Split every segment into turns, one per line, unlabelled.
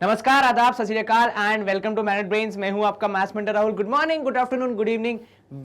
नमस्कार, आदाब, सत श्री अकाल and welcome to Magnet Brains. मैं हूं आपका maths mentor Rahul. Good morning, good afternoon, good evening,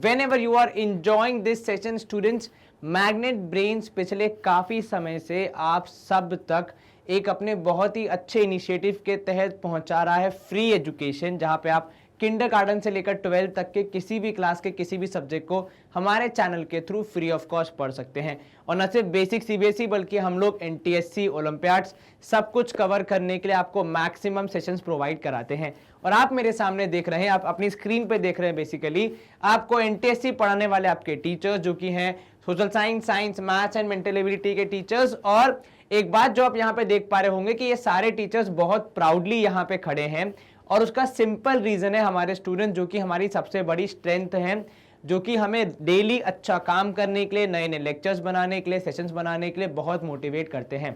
whenever you are enjoying this session. Students, Magnet Brains पिछले काफी समय से आप सब तक एक अपने बहुत ही अच्छे इनिशिएटिव के तहत पहुंचा रहा है फ्री एजुकेशन, जहां पे आप किंडरगार्टन से लेकर 12th तक के किसी भी क्लास के किसी भी सब्जेक्ट को हमारे चैनल के थ्रू फ्री ऑफ कॉस्ट पढ़ सकते हैं। और न सिर्फ बेसिक सीबीएसई बल्कि हम लोग एनटीएससी, ओलंपियाड्स सब कुछ कवर करने के लिए आपको मैक्सिमम सेशंस प्रोवाइड कराते हैं। और आप मेरे सामने देख रहे हैं, आप अपनी स्क्रीन पे देख रहे हैं, बेसिकली आपको एनटीएससी पढ़ाने वाले आपके टीचर्स जो कि हैं social science, science, maths and mental ability के टीचर्स। और एक बात जो आप यहाँ पे देख पा रहे होंगे कि ये सारे टीचर्स बहुत प्राउडली यहाँ पे खड़े हैं, और उसका सिंपल रीजन है हमारे स्टूडेंट जो कि हमारी सबसे बड़ी स्ट्रेंथ है, जो कि हमें डेली अच्छा काम करने के लिए, नए नए लेक्चर्स बनाने के लिए, सेशंस बनाने के लिए बहुत मोटिवेट करते हैं।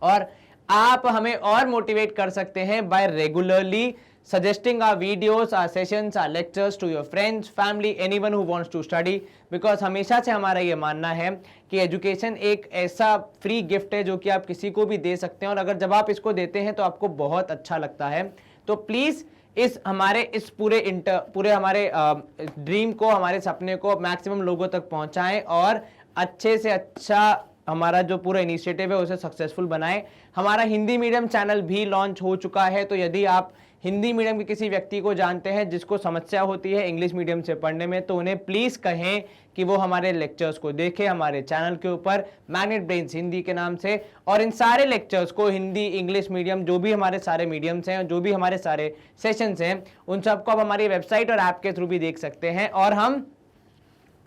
और आप हमें और मोटिवेट कर सकते हैं by regularly suggesting our videos, our sessions, our lectures to your friends, family, anyone who wants to study, because हमेशा से हमारा ये मानना है कि एजुकेशन एक ऐसा फ्री गिफ्ट है जो कि आप किसी को भी दे सकते हैं, और अगर जब आप इसको देते हैं तो आपको बहुत अच्छा लगता है। तो प्लीज़ इस पूरे हमारे ड्रीम को, हमारे सपने को मैक्सिमम लोगों तक पहुंचाएं और अच्छे से अच्छा हमारा जो पूरा इनिशिएटिव है उसे सक्सेसफुल बनाएं। हमारा हिंदी मीडियम चैनल भी लॉन्च हो चुका है, तो यदि आप हिंदी मीडियम के किसी व्यक्ति को जानते हैं जिसको समस्या होती है इंग्लिश मीडियम से पढ़ने में, तो उन्हें प्लीज़ कहें कि वो हमारे लेक्चर्स को देखें हमारे चैनल के ऊपर मैग्नेट ब्रेन्स हिंदी के नाम से। और इन सारे लेक्चर्स को हिंदी, इंग्लिश मीडियम, जो भी हमारे सारे मीडियम्स हैं, जो भी हमारे सारे सेशंस हैं, उन सबको आप हमारी वेबसाइट और ऐप के थ्रू भी देख सकते हैं। और हम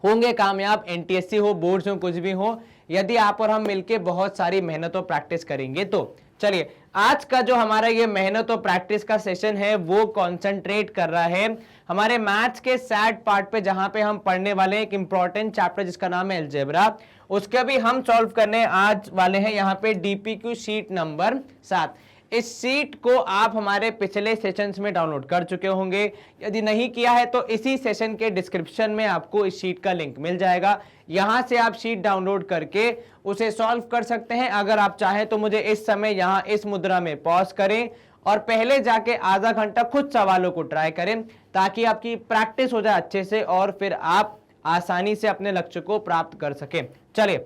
होंगे कामयाब, एनटीएससी हो, बोर्ड्स हो, कुछ भी हो, यदि आप और हम मिलके बहुत सारी मेहनत और प्रैक्टिस करेंगे। तो चलिए, आज का जो हमारा ये मेहनत और प्रैक्टिस का सेशन है वो कंसंट्रेट कर रहा है हमारे मैथ्स के सैड पार्ट पे, जहां पे हम पढ़ने वाले हैं एक इंपॉर्टेंट चैप्टर जिसका नाम है अलजेब्रा। उसके भी हम सॉल्व करने आज वाले हैं यहाँ पे डीपीक्यू शीट नंबर 7। इस शीट को आप हमारे पिछले सेशंस में डाउनलोड कर चुके होंगे। यदि नहीं किया है तो इसी सेशन के डिस्क्रिप्शन में आपको इस शीट का लिंक मिल जाएगा, यहां से आप शीट डाउनलोड करके उसे सॉल्व कर सकते हैं। अगर आप चाहें तो मुझे इस समय यहां इस मुद्रा में पॉज करें और पहले जाके आधा घंटा खुद सवालों को ट्राई करें, ताकि आपकी प्रैक्टिस हो जाए अच्छे से और फिर आप आसानी से अपने लक्ष्य को प्राप्त कर सकें। चलिए,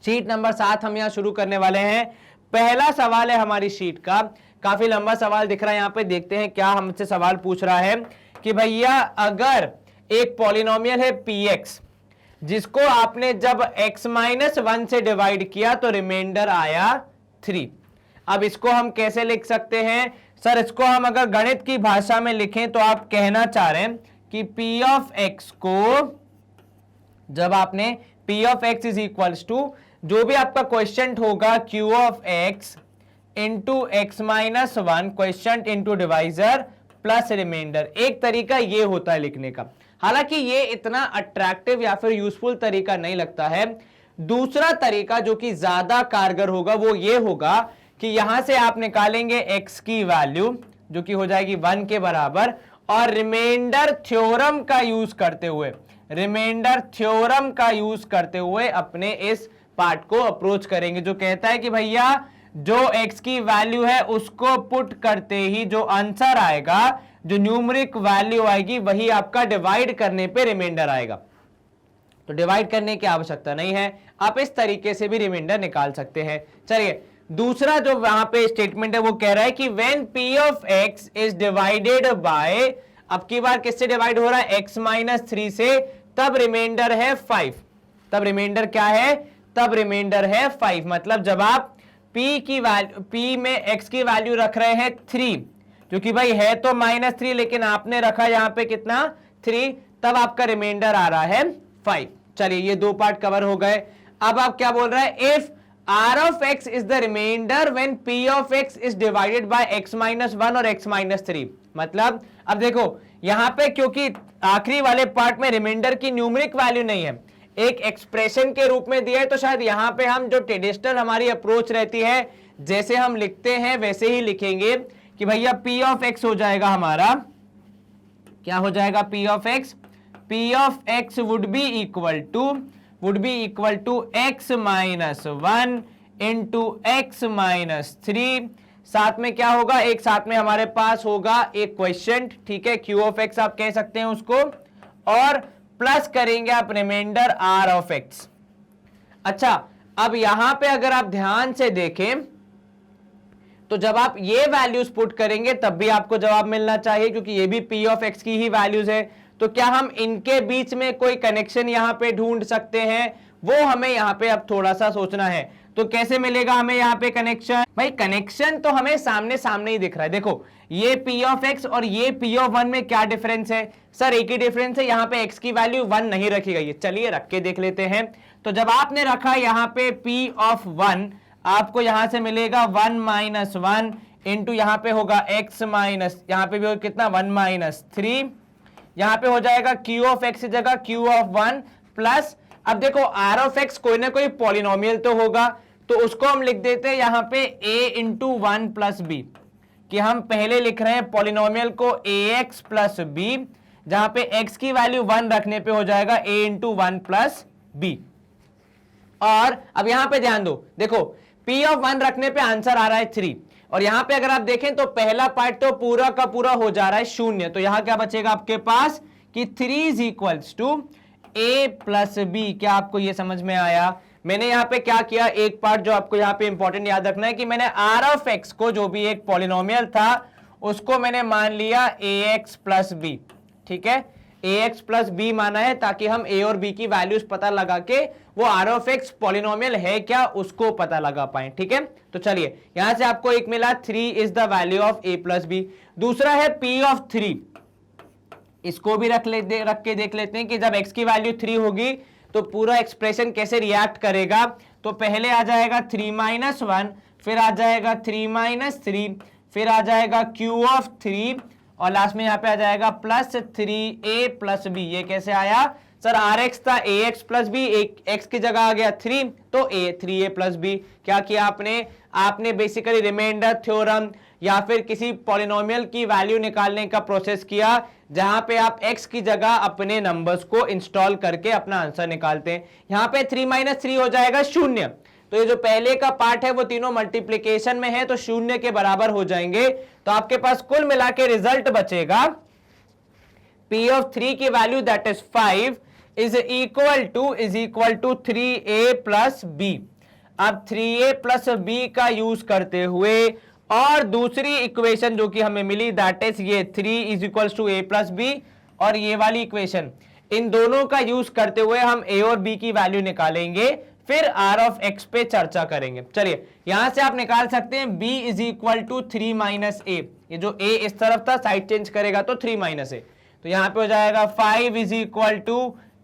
शीट नंबर 7 हम यहां शुरू करने वाले हैं। पहला सवाल है हमारी शीट का, काफी लंबा सवाल दिख रहा है, यहां पे देखते हैं क्या हमसे सवाल पूछ रहा है कि भैया अगर एक पॉलिनोमियल है px, जिसको आपने जब x-1 से डिवाइड किया तो रिमाइंडर आया 3। अब इसको हम कैसे लिख सकते हैं? सर, इसको हम अगर गणित की भाषा में लिखें तो आप कहना चाह रहे हैं कि p ऑफ x को जब आपने p of x is equals to जो भी आपका क्वेश्चन होगा q of x into x-1 question into divisor plus remainder. एक तरीका ये होता है लिखने का, हालांकि ये इतना अट्रैक्टिव या फिर यूजफुल तरीका नहीं लगता है। दूसरा तरीका जो कि ज्यादा कारगर होगा वो ये होगा कि यहां से आप निकालेंगे x की वैल्यू जो कि हो जाएगी 1 के बराबर, और रिमाइंडर थ्योरम का यूज करते हुए अपने इस पार्ट को अप्रोच करेंगे, जो कहता है कि भैया जो x की वैल्यू है उसको पुट करते ही जो आंसर आएगा, जो न्यूमेरिक वैल्यू आएगी, वही आपका डिवाइड करने पे रिमाइंडर आएगा। तो डिवाइड करने की आवश्यकता नहीं है, आप इस तरीके से भी रिमाइंडर निकाल सकते हैं। चलिए, दूसरा जो वहां पे स्टेटमेंट है वो कह रहा है कि when p of x is divided bye, अब की बार किससे डिवाइड हो रहा है? x-3 से, तब रिमाइंडर है 5। तब रिमाइंडर क्या है? तब रिमाइंडर है 5। मतलब जब आप p में x की वैल्यू रख रहे हैं 3, क्योंकि भाई है तो -3 लेकिन आपने रखा यहां पे कितना? 3, तब आपका रिमाइंडर आ रहा है 5। चलिए, ये दो पार्ट कवर हो गए। अब आप क्या बोल रहे हैं? If r of x is the remainder when p of x is divided by x-1 और x-3। मतलब अब देखो यहां पे, क्योंकि आखिरी वाले पार्ट में रिमाइंडर की न्यूमेरिक वैल्यू नहीं है, एक एक्सप्रेशन के रूप में दिया है, तो शायद यहां पे हम जो ट्रेडिशनल हमारी अप्रोच रहती है, जैसे हम लिखते हैं वैसे ही लिखेंगे कि भैया p ऑफ x हो जाएगा हमारा, क्या हो जाएगा? p of x would be equal to x-1 into x-3 साथ में क्या होगा, एक साथ में हमारे पास होगा एक क्वेश्चन, ठीक है, क्यू ऑफ एक्स आप कह सकते हैं उसको, और प्लस करेंगे आप रिमाइंडर आर ऑफ एक्स। अच्छा, अब यहां पे अगर आप ध्यान से देखें तो जब आप ये वैल्यूज पुट करेंगे तब भी आपको जवाब मिलना चाहिए, क्योंकि ये भी पी ऑफ एक्स की ही वैल्यूज है। तो क्या हम इनके बीच में कोई कनेक्शन यहां पे ढूंढ सकते हैं, वो हमें यहां पे अब थोड़ा सा सोचना है। तो कैसे मिलेगा हमें यहां पे कनेक्शन? भाई कनेक्शन तो हमें सामने सामने ही दिख रहा है। देखो ये पी ऑफ एक्स और ये पी ऑफ वन में क्या डिफरेंस है? सर एक ही डिफरेंस है, यहां पे एक्स की वैल्यू 1 नहीं रखी गई है। चलिए रख के देख लेते हैं। तो जब आपने रखा यहां पे पी ऑफ 1, आपको यहां से मिलेगा 1 माइनस 1 इंटू यहां पे होगा x माइनस, यहां पे भी होगा कितना 1 माइनस 3, यहां पे हो जाएगा q ऑफ x की जगह q ऑफ 1 प्लस, अब देखो r ऑफ x कोई ना कोई पॉलिनोमियल तो होगा, तो उसको हम लिख देते हैं यहां पे a इंटू 1 प्लस b, कि हम पहले लिख रहे हैं पॉलिनोमियल को ax प्लस b, जहां पे x की वैल्यू 1 रखने पे हो जाएगा a इंटू 1 प्लस b। और अब यहां पे ध्यान दो, देखो p ऑफ 1 रखने पे आंसर आ रहा है 3, और यहां पे अगर आप देखें तो पहला पार्ट तो पूरा का पूरा हो जा रहा है 0, तो यहां क्या बचेगा आपके पास कि 3 is equals to a plus B. क्या आपको ये समझ में आया? मैंने यहां पे क्या किया, एक पार्ट जो आपको यहां पे इंपॉर्टेंट याद रखना है कि मैंने r ऑफ x को, जो भी एक पॉलिनोमियल था, उसको मैंने मान लिया ax प्लस बी, ठीक है, ax प्लस बी माना है ताकि हम a और b की वैल्यूज पता लगा के वो r ऑफ x पॉलिनोमियल है क्या उसको पता लगा पाए, ठीक है। तो चलिए यहां से आपको एक मिला 3 is the value of a plus B. दूसरा है p ऑफ 3, इसको भी रख के देख लेते हैं कि जब x की वैल्यू 3 होगी तो पूरा एक्सप्रेशन कैसे रिएक्ट करेगा। तो पहले आ जाएगा 3 माइनस 1, फिर आ जाएगा 3 माइनस 3, फिर आ जाएगा q ऑफ 3, और लास्ट में यहाँ पे आ जाएगा प्लस 3a प्लस बी। ये कैसे आया सर? rx था ax प्लस बी, x की जगह आ गया 3, तो 3a प्लस बी। क्या किया आपने बेसिकली रिमाइंडर थ्योरम या फिर किसी पॉलिनोमियल की वैल्यू निकालने का प्रोसेस किया, जहां पे आप x की जगह अपने नंबर्स को इंस्टॉल करके अपना आंसर निकालते हैं। यहां पे 3 माइनस 3 हो जाएगा 0, तो ये जो पहले का पार्ट है वो तीनों मल्टीप्लीकेशन में है, तो 0 के बराबर हो जाएंगे। तो आपके पास कुल मिला के रिजल्ट बचेगा p ऑफ 3 की value that is 5 is equal to 3a plus B. अब 3a प्लस बी का यूज करते हुए और दूसरी इक्वेशन जो कि हमें मिली दैट इज ये 3 is equal to a plus B, और ये वाली इक्वेशन, इन दोनों का यूज करते हुए हम a और b की वैल्यू निकालेंगे, फिर r ऑफ x पे चर्चा करेंगे। चलिए यहां से आप निकाल सकते हैं b is equal to 3 minus a, ये जो a इस तरफ था साइड चेंज करेगा तो 3 माइनस a, तो यहां पे हो जाएगा 5 is equal to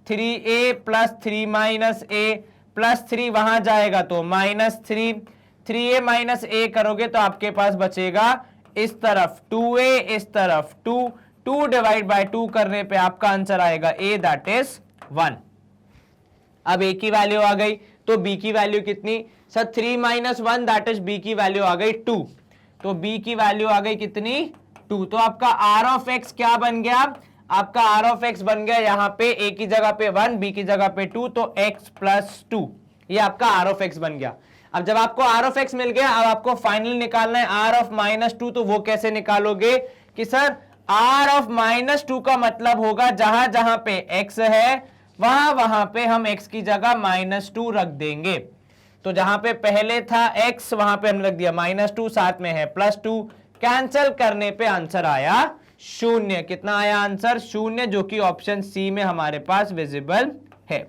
3a plus 3 minus a plus 3 वहां जाएगा तो माइनस 3, 3a माइनस a करोगे तो आपके पास बचेगा इस तरफ 2a, इस तरफ 2 डिवाइड बाय 2 करने पे आपका आंसर आएगा a दैट इज 1। अब a की वैल्यू आ गई तो b की वैल्यू कितनी sir? 3 minus 1 that is b की वैल्यू आ गई 2, तो b की वैल्यू आ गई कितनी 2। तो आपका r ऑफ x क्या बन गया? आपका r ऑफ x बन गया यहां पे a की जगह पे 1, b की जगह पे 2, तो x प्लस 2, ये आपका r ऑफ x बन गया। अब जब आपको r ऑफ x मिल गया, अब आपको फाइनली निकालना है r ऑफ माइनस 2, तो वो कैसे निकालोगे कि सर r ऑफ माइनस 2 का मतलब होगा जहां जहां पे x है वहां पे हम x की जगह माइनस 2 रख देंगे। तो जहां पे पहले था x वहां पे हमने रख दिया माइनस 2, साथ में है प्लस 2, कैंसिल करने पे आंसर आया 0। कितना आया आंसर? 0, जो कि ऑप्शन सी में हमारे पास विजिबल है।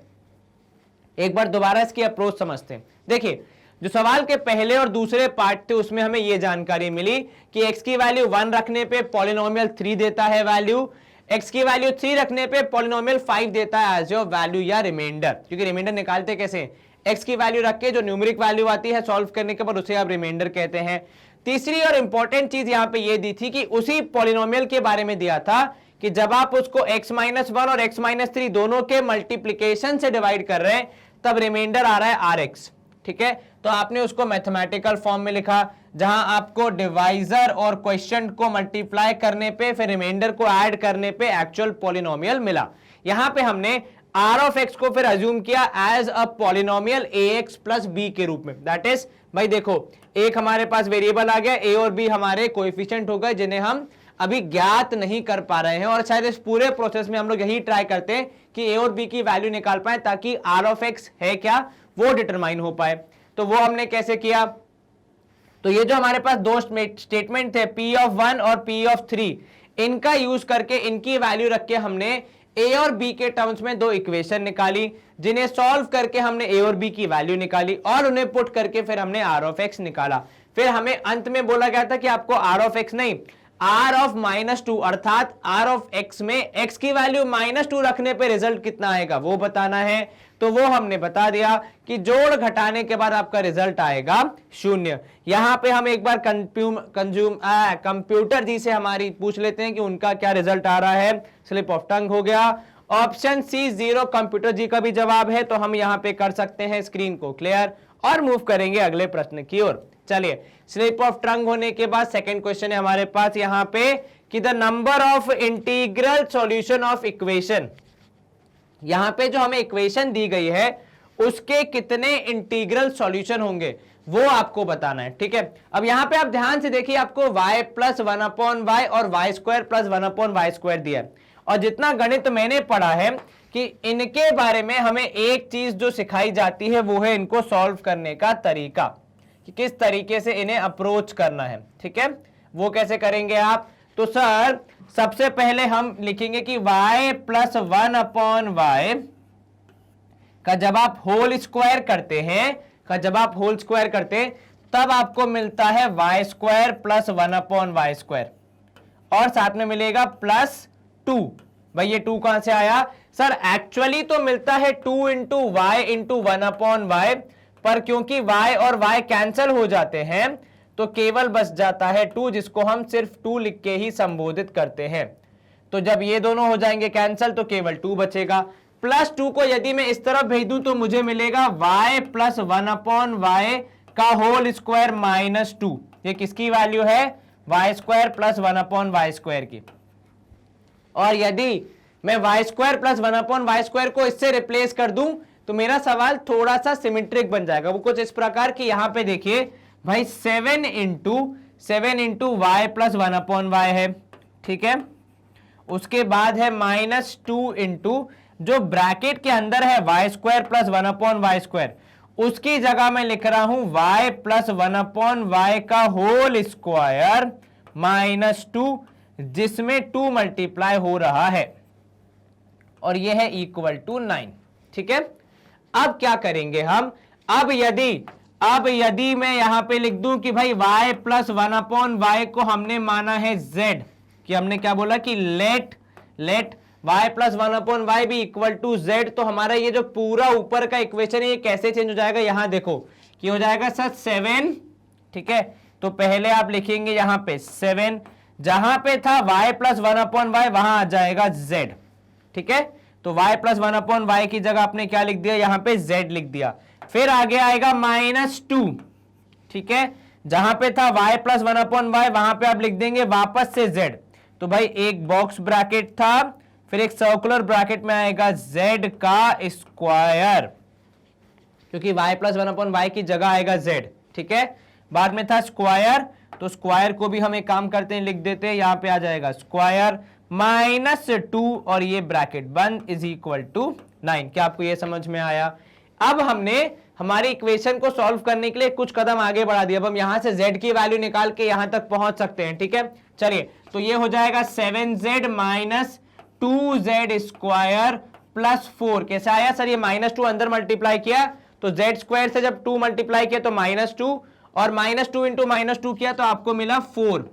एक बार दोबारा इसकी अप्रोच समझते हैं। देखिए जो सवाल के पहले और दूसरे पार्ट थे उसमें हमें यह जानकारी मिली कि x की वैल्यू 1 रखने पे पॉलिनोमियल 3 देता है वैल्यू, x की वैल्यू 3 रखने पे पॉलिनोमियल 5 देता है एज योर वैल्यू या रिमाइंडर। क्योंकि रिमाइंडर निकालते कैसे? x की वैल्यू रख के जो न्यूमेरिक वैल्यू आती है सॉल्व करने के बाद उसे आप रिमाइंडर कहते हैं। तीसरी और इंपॉर्टेंट चीज यहां पे ये दी थी कि उसी पॉलिनोमियल के बारे में दिया था कि जब आप उसको x माइनस 1 और x माइनस 3 दोनों के मल्टीप्लीकेशन से डिवाइड कर रहे हैं तब रिमाइंडर आ रहा है rx, ठीक है। तो आपने उसको मैथमेटिकल फॉर्म में लिखा, जहां आपको डिवाइजर और क्वेश्चन को मल्टीप्लाई करने पे फिर रिमाइंडर को ऐड करने पे एक्चुअल पॉलिनोमियल मिला। यहां पे हमने r ऑफ x को फिर अज्यूम किया as a polynomial ax plus b के रूप में, दैट इज भाई देखो, एक हमारे पास वेरिएबल आ गया, ए और बी हमारे कोएफिशिएंट हो गए जिन्हें हम अभी ज्ञात नहीं कर पा रहे हैं, और शायद इस पूरे प्रोसेस में हम लोग यही ट्राई करते हैं कि ए और बी की वैल्यू निकाल पाए ताकि आर ऑफ एक्स है क्या वो डिटरमाइन हो पाए। तो वो हमने कैसे किया, तो ये जो हमारे पास दो स्टेटमेंट थे P ऑफ 1 और P ऑफ 3, इनका यूज करके इनकी वैल्यू रख के हमने A और B के टर्म्स में दो इक्वेशन निकाली, जिन्हें सॉल्व करके हमने A और B की वैल्यू निकाली और उन्हें पुट करके फिर हमने R ऑफ X निकाला। फिर हमें अंत में बोला गया था कि आपको R ऑफ X नहीं, R ऑफ -2 अर्थात R ऑफ X में X की वैल्यू -2 रखने पे रिजल्ट कितना आएगा वो बताना है। तो वो हमने बता दिया कि जोड़ घटाने के बाद आपका रिजल्ट आएगा 0। यहां पे हम एक बार कंप्यूटर जी से हमारी पूछ लेते हैं कि उनका क्या रिजल्ट आ रहा है। स्लिप ऑफ टंग हो गया, ऑप्शन सी 0 कंप्यूटर जी का भी जवाब है, तो हम यहां पे कर सकते हैं स्क्रीन को क्लियर और मूव करेंगे अगले प्रश्न की ओर। चलिए, स्लिप ऑफ टंग होने के बाद सेकंड क्वेश्चन है हमारे पास यहां पे कि the number of integral solution of equation, यहां पे जो हमें इक्वेशन दी गई है उसके कितने इंटीग्रल सॉल्यूशन होंगे वो आपको बताना है। ठीक है, अब यहां पे आप ध्यान से देखिए, आपको y प्लस 1/y और y square plus 1/y square दिया है, और जितना गणित मैंने पढ़ा है कि इनके बारे में हमें एक चीज जो सिखाई जाती है वो है इनको सॉल्व करने का तरीका, कि किस तरीके से इन्हें अप्रोच करना है। ठीक है, वो कैसे करेंगे आप, तो सर सबसे पहले हम लिखेंगे कि y प्लस 1/y का जब आप होल स्क्वायर करते हैं, तब आपको मिलता है y square plus 1/y square, और साथ में मिलेगा +2। भाई ये 2 कहां से आया सर, एक्चुअली तो मिलता है 2 इंटू वाई इंटू 1/y, पर क्योंकि y और y कैंसल हो जाते हैं तो केवल बच जाता है 2, जिसको हम सिर्फ 2 लिख के ही संबोधित करते हैं। तो जब ये दोनों हो जाएंगे कैंसल तो केवल 2 बचेगा। +2 को यदि मैं इस तरफ भेज दूं तो मुझे मिलेगा y प्लस 1/y का होल स्क्वायर -2। ये किसकी वैल्यू है, y square plus 1/y square की। और यदि मैं y square plus 1/y square को इससे रिप्लेस कर दूं तो मेरा सवाल थोड़ा सा सिमेट्रिक बन जाएगा। वो कुछ इस प्रकार की, यहां पे देखिए भाई 7 इंटू वाई प्लस 1/y है। ठीक है, उसके बाद है -2 इंटू जो ब्रैकेट के अंदर है y square plus 1/y square, उसकी जगह मैं लिख रहा हूं y प्लस 1/y का होल स्क्वायर -2, जिसमें 2 मल्टीप्लाई हो रहा है, और यह है इक्वल टू 9। ठीक है, अब क्या करेंगे हम, अब यदि मैं यहां पे लिख दूं कि भाई y प्लस 1/y को हमने माना है z, कि हमने क्या बोला कि लेट y प्लस 1/y भी इक्वल टू z, तो हमारा ये जो पूरा ऊपर का इक्वेशन है ये कैसे चेंज हो जाएगा, यहां देखो कि हो जाएगा सर 7। ठीक है, तो पहले आप लिखेंगे यहां पे 7, जहां पे था y प्लस 1/y वहां आ जाएगा z। ठीक है, तो y प्लस 1/y की जगह आपने क्या लिख दिया, यहां पे z लिख दिया। फिर आगे आएगा -2। ठीक है, जहां पे था y प्लस 1/y वहां पे आप लिख देंगे वापस से z। तो भाई एक बॉक्स ब्रैकेट था, फिर एक सर्कुलर ब्रैकेट में आएगा z का स्क्वायर, क्योंकि y प्लस 1/y की जगह आएगा z। ठीक है, बाद में था स्क्वायर, तो स्क्वायर को भी हम एक काम करते हैं, लिख देते हैं, यहां पे आ जाएगा स्क्वायर -2 और ये ब्रैकेट बंद इज इक्वल टू 9। क्या आपको ये समझ में आया? अब हमने हमारी इक्वेशन को सॉल्व करने के लिए कुछ कदम आगे बढ़ा दिया। अब हम यहां से z की वैल्यू निकाल के यहां तक पहुंच सकते हैं। ठीक है, चलिए, तो ये हो जाएगा 7z minus 2z square plus 4। कैसे आया सर, ये -2 अंदर मल्टीप्लाई किया तो z स्क्वायर से जब 2 मल्टीप्लाई किया तो -2, और -2 इंटू -2 किया तो आपको मिला 4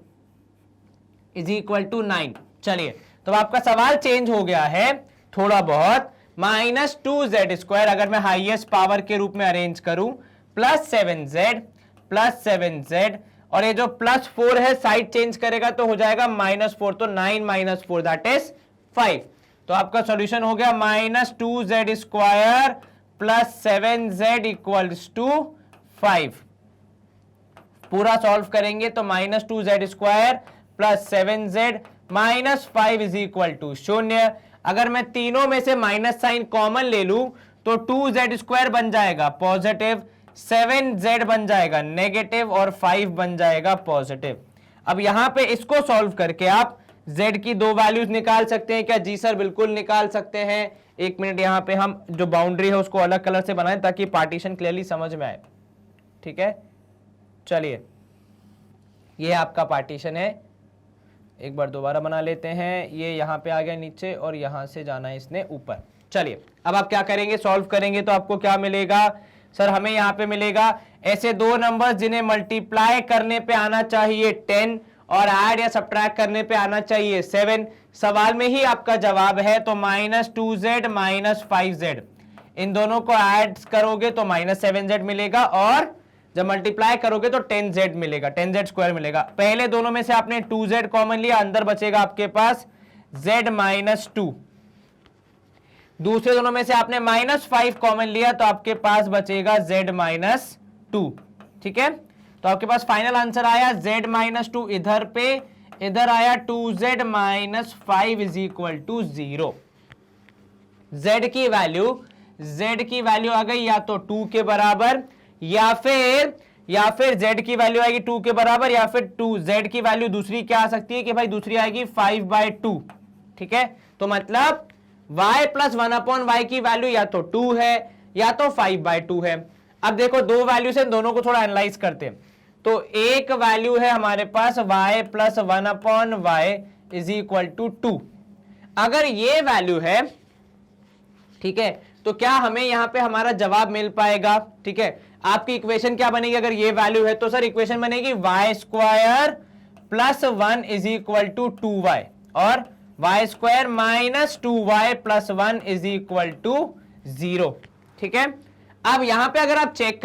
इज इक्वल टू 9। चलिए, तो आपका सवाल चेंज हो गया है थोड़ा बहुत, -2z स्क्वायर अगर मैं हाईएस्ट पावर के रूप में अरेंज करूं प्लस 7z, और ये जो +4 है साइड चेंज करेगा तो हो जाएगा -4, तो 9 - 4 दैट इज 5। तो आपका सॉल्यूशन हो गया -2z square plus 7z equals to 5। पूरा सॉल्व करेंगे तो -2z square plus 7z -5 is equal to 0। अगर मैं तीनों में से माइनस साइन कॉमन ले लूं तो 2z स्क्वायर बन जाएगा पॉजिटिव, 7z बन जाएगा नेगेटिव और 5 बन जाएगा पॉजिटिव। अब यहां पे इसको सॉल्व करके आप z की दो वैल्यूज निकाल सकते हैं क्या? जी सर बिल्कुल निकाल सकते हैं। एक मिनट, यहां पे हम जो बाउंड्री है उसको अलग कलर से बनाएं ताकि पार्टीशन क्लियरली समझ में आए। ठीक है, चलिए ये आपका पार्टीशन है, एक बार दोबारा बना लेते हैं। ये यहां पे आ गया नीचे और यहां से जाना है इसने ऊपर। चलिए अब आप क्या करेंगे, सॉल्व करेंगे तो आपको क्या मिलेगा सर? हमें यहां पे मिलेगा ऐसे दो नंबर्स जिन्हें मल्टीप्लाई करने पे आना चाहिए 10 और ऐड या सब्ट्रैक्ट करने पे आना चाहिए 7। सवाल में ही आपका जवाब है, तो -2z -5z, इन दोनों को ऐड करोगे तो -7z मिलेगा और जब मल्टीप्लाई करोगे तो 10z मिलेगा, 10z स्क्वायर मिलेगा। पहले दोनों में से आपने 2z कॉमन लिया, अंदर बचेगा आपके पास z -2। दूसरे दोनों में से आपने -5 कॉमन लिया तो आपके पास बचेगा z -2। ठीक है, तो आपके पास फाइनल आंसर आया z -2 इधर पे, इधर आया 2z -5 is equal to 0। z की वैल्यू आ गई या तो 2 के बराबर या फिर z की वैल्यू आएगी 2 के बराबर, या फिर 2z की वैल्यू दूसरी क्या आ सकती है कि भाई दूसरी आएगी 5/2। ठीक है, तो मतलब y प्लस 1/y की वैल्यू या तो 2 है या तो 5/2 है। अब देखो दो वैल्यू से दोनों को थोड़ा एनालाइज करते हैं। तो एक वैल्यू है हमारे पास y plus 1/y is equal to 2। अगर ये वैल्यू है, ठीक है, तो क्या हमें यहां पे हमारा जवाब मिल पाएगा? ठीक है, आपकी इक्वेशन क्या बनेगी अगर ये वैल्यू है? तो सर इक्वेशन बनेगी y square plus 1 is equal to 2y और y square minus 2y plus 1 is equal to 0। ठीक है, अब यहां पे अगर आप चेक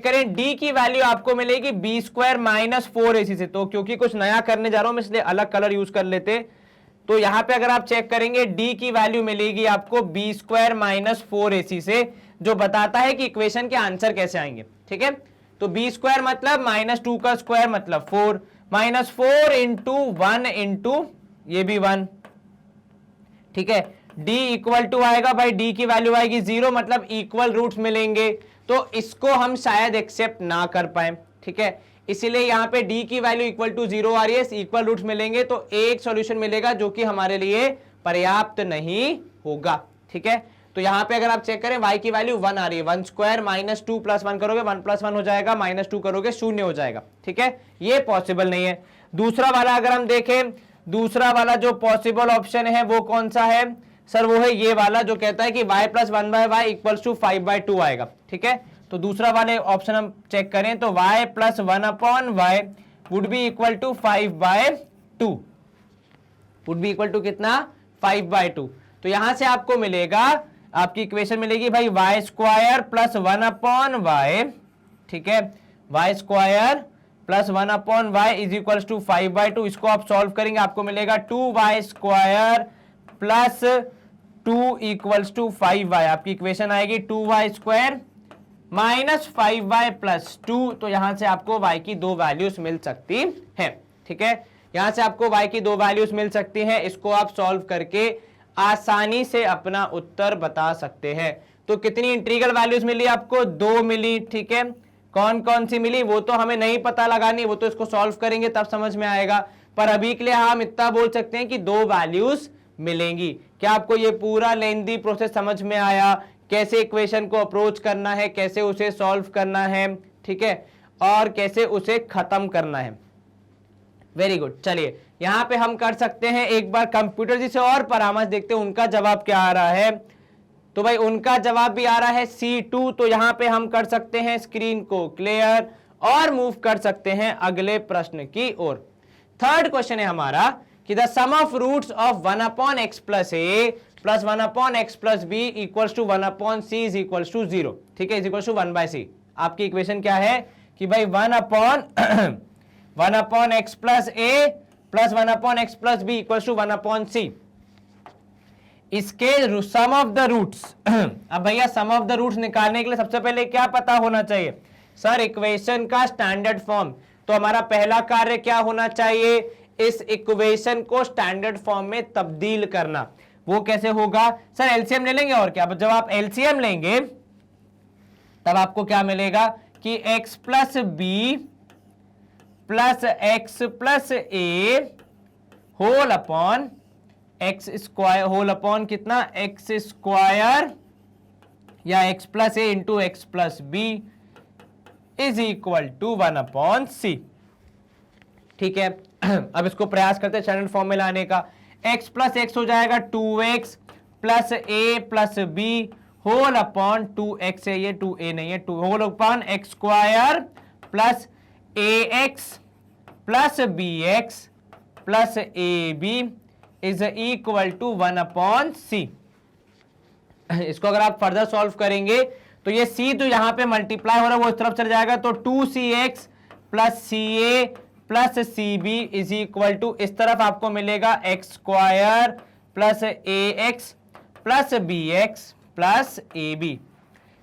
करें d की वैल्यू आपको मिलेगी b स्क्वायर माइनस 4ac से। तो क्योंकि कुछ नया करने जा रहा हूं मैं इसलिए अलग कलर यूज कर लेते। तो यहां पे अगर आप चेक करेंगे d की वैल्यू मिलेगी आपको b स्क्वायर माइनस 4ac से, जो बताता है कि इक्वेशन के आंसर कैसे आएंगे। ठीक है, तो b स्क्वायर मतलब -2 का स्क्वायर मतलब 4, -4 इंटू 1 इंटू ये भी 1। ठीक है, d इक्वल टू आएगा भाई, d की वैल्यू आएगी 0, मतलब इक्वल रूट्स मिलेंगे, तो इसको हम शायद एक्सेप्ट ना कर पाए। ठीक है, इसीलिए यहां पे d की वैल्यू इक्वल टू 0 आ रही है, इक्वल रूट्स मिलेंगे तो एक सॉल्यूशन मिलेगा जो कि हमारे लिए पर्याप्त नहीं होगा। ठीक है, तो यहां पे अगर आप चेक करें y की वैल्यू 1 आ रही है, 1 स्क्वायर माइनस 2 प्लस 1 करोगे 1 प्लस 1 हो जाएगा, -2 करोगे 0 हो जाएगा। ठीक है, ये पॉसिबल नहीं है। दूसरा वाला अगर हम देखें, दूसरा वाला जो पॉसिबल ऑप्शन है वो कौन सा है सर? वो है ये वाला जो कहता है कि y plus 1/y equals to 5/2 आएगा। ठीक है, तो दूसरा वाले ऑप्शन हम चेक करें तो y plus 1/y would be equal to 5/2, would be equal to कितना? 5/2। तो यहां से आपको मिलेगा, आपकी इक्वेशन मिलेगी भाई y स्क्वायर प्लस 1/y। ठीक है, y square plus 1/y is equal to 5/2। इसको आप सॉल्व करेंगे आपको मिलेगा 2y square plus 2 equals to 5y। आपकी इक्वेशन आएगी 2y square minus 5y plus 2। तो यहां से आपको y की दो वैल्यूज मिल सकती है। ठीक है, यहां से आपको y की दो वैल्यूज मिल सकती हैं। इसको आप सॉल्व करके आसानी से अपना उत्तर बता सकते हैं। तो कितनी इंटीग्रल वैल्यूज मिली आपको? 2 मिली। ठीक है, कौन कौन सी मिली वो तो हमें नहीं पता लगानी, वो तो इसको सॉल्व करेंगे तब समझ में आएगा। पर अभी के लिए हम इतना बोल सकते हैं कि 2 वैल्यूज मिलेंगी। क्या आपको ये पूरा लेंथी प्रोसेस समझ में आया? कैसे इक्वेशन को अप्रोच करना है, कैसे उसे सॉल्व करना है, ठीक है, और कैसे उसे खत्म करना है। Very good. चलिए यहां पे हम कर सकते हैं एक बार कंप्यूटर जी से और परामर्श देखते हैं उनका जवाब क्या आ रहा है। तो भाई उनका जवाब भी आ रहा है C2। तो यहां पे हम कर सकते हैं स्क्रीन को क्लियर और मूव कर सकते हैं अगले प्रश्न की ओर। थर्ड क्वेश्चन है हमारा कि the sum of roots of 1/x plus a plus 1/x plus b equals to 1/c is equals to 0। ठीक है, इज इक्वल्स टू 1/c। आपकी इक्वेशन क्या है कि भाई 1/x plus a plus 1/x plus b equals to 1/c। इसके सम of the roots अब भैया सम ऑफ द रूट्स निकालने के लिए सबसे पहले क्या पता होना चाहिए सर? इक्वेशन का स्टैंडर्ड फॉर्म। तो हमारा पहला कार्य क्या होना चाहिए? इस इक्वेशन को स्टैंडर्ड फॉर्म में तब्दील करना। वो कैसे होगा सर? एलसीएम ले लेंगे और क्या। जब आप एलसीएम लेंगे तब आपको क्या मिलेगा कि x plus B plus x plus A whole upon x square whole upon कितना एक्स स्क्वायर या x plus A into x plus B is equal to 1/c। ठीक है, अब इसको प्रयास करते हैं स्टैंडर्ड फॉर्म में लाने का। x प्लस एक्स हो जाएगा 2x plus A plus B whole upon 2x है, ये 2a नहीं है, 2 whole upon x square plus ax plus bx plus ab is equal to 1/c। इसको अगर आप फर्दर सॉल्व करेंगे तो ये c तो यहां पे मल्टीप्लाई हो रहा है वो इस तरफ चल जाएगा, तो 2cx plus ca plus cb is equal to इस तरफ आपको मिलेगा X square plus ax plus bx plus ab।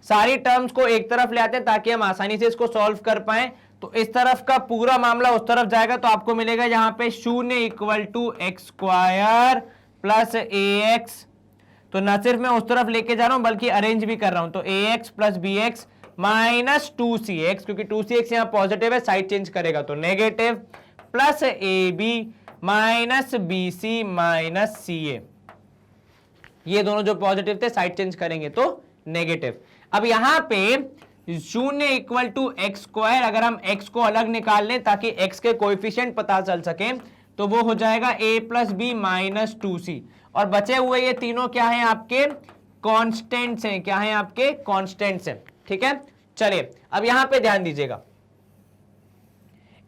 सारी टर्म्स को एक तरफ ले आते हैं ताकि हम आसानी से इसको सॉल्व कर पाए। तो इस तरफ का पूरा मामला उस तरफ जाएगा, तो आपको मिलेगा यहां पे 0 equal to X square plus ax। तो न सिर्फ मैं उस तरफ लेके जा रहा हूं बल्कि अरेंज भी कर रहा हूं, तो ax plus bx minus 2cx, क्योंकि 2cx यहां पॉजिटिव है, साइड चेंज करेगा तो negative, plus ab minus bc minus ca। ये दोनों जो पॉजिटिव थे साइड चेंज करेंगे तो नेगेटिव। अब यहां पे 0 इक्वल टू एक्स स्क्वायर, अगर हम x को अलग निकाल लें ताकि x के कोएफिशिएंट पता चल सके, तो वो हो जाएगा a plus B minus 2c, और बचे हुए ये तीनों क्या हैं आपके कांस्टेंट्स हैं, क्या हैं आपके कांस्टेंट्स हैं। ठीक है, चलिए अब यहां पे ध्यान दीजिएगा।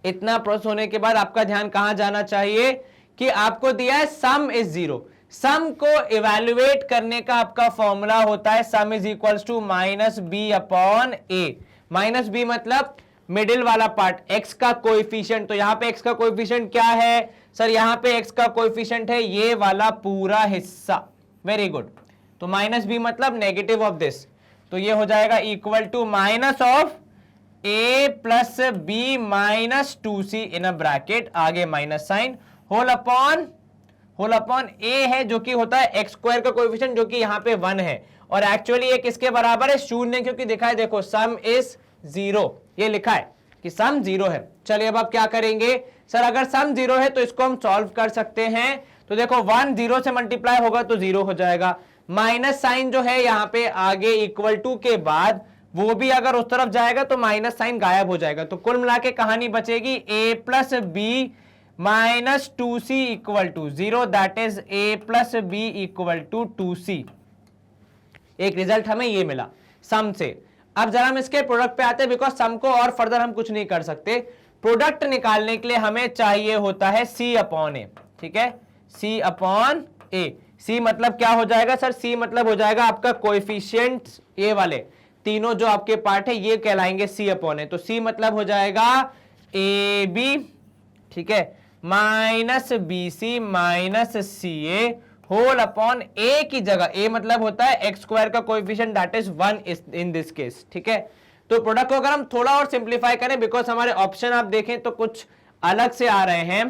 इतना प्रोसेस होने के बाद आपका ध्यान कहां जाना चाहिए कि आपको दिया है सम इज 0। सम को इवैल्यूएट करने का आपका फॉर्मूला होता है sum is equals to minus B upon A. Minus B मतलब मिडिल वाला पार्ट, x का कोएफिशिएंट। तो यहां पे x का कोएफिशिएंट क्या है सर, यहां पे x का कोएफिशिएंट है ये वाला पूरा हिस्सा। वेरी गुड, तो माइनस बी मतलब नेगेटिव ऑफ दिस, तो ये हो जाएगा equal to minus of a plus B minus 2c in a bracket, आगे minus sign, whole upon a है जो कि होता है एक्स स्क्वायर का कोएफिशिएंट जो कि यहां पे 1 है, और एक्चुअली ये किसके बराबर है, 0, क्योंकि दिखा है देखो सम इज 0, ये लिखा है कि सम 0 है। चलिए अब आप क्या करेंगे सर, अगर सम 0 है तो इसको हम सॉल्व कर सकते हैं। तो देखो 1 0 से मल्टीप्लाई होगा तो 0 हो जाएगा, माइनस साइन जो है यहाँ पे आगे इक्वल टू के बाद वो भी अगर उस तरफ जाएगा तो माइनस साइन गायब हो जाएगा। तो कुल मिला के कहानी बचेगी a plus B minus 2c equal to 0, that is a plus B equal to 2c। एक रिजल्ट हमें ये मिला सम से। अब जरा हम इसके प्रोडक्ट पे आते हैं, बिकॉज सम को और फर्दर हम कुछ नहीं कर सकते। प्रोडक्ट निकालने के लिए हमें चाहिए होता है c अपॉन ए। ठीक है, c अपॉन ए। c मतलब क्या हो जाएगा सर, c मतलब हो जाएगा आपका कोएफिशिएंट्स, ये वाले तीनों जो आपके पार्ट है ये कहलाएंगे c अपॉन ए। तो c मतलब हो जाएगा ए बी, ठीक है, माइनस बी सी माइनस सी ए होल अपॉन ए की जगह, ए मतलब होता है एक्स स्क्वायर का coefficient that is 1 in this case. ठीक है, तो प्रोडक्ट को अगर हम थोड़ा और सिंप्लीफाई करें, बिकॉज हमारे ऑप्शन आप देखें तो कुछ अलग से आ रहे हैं,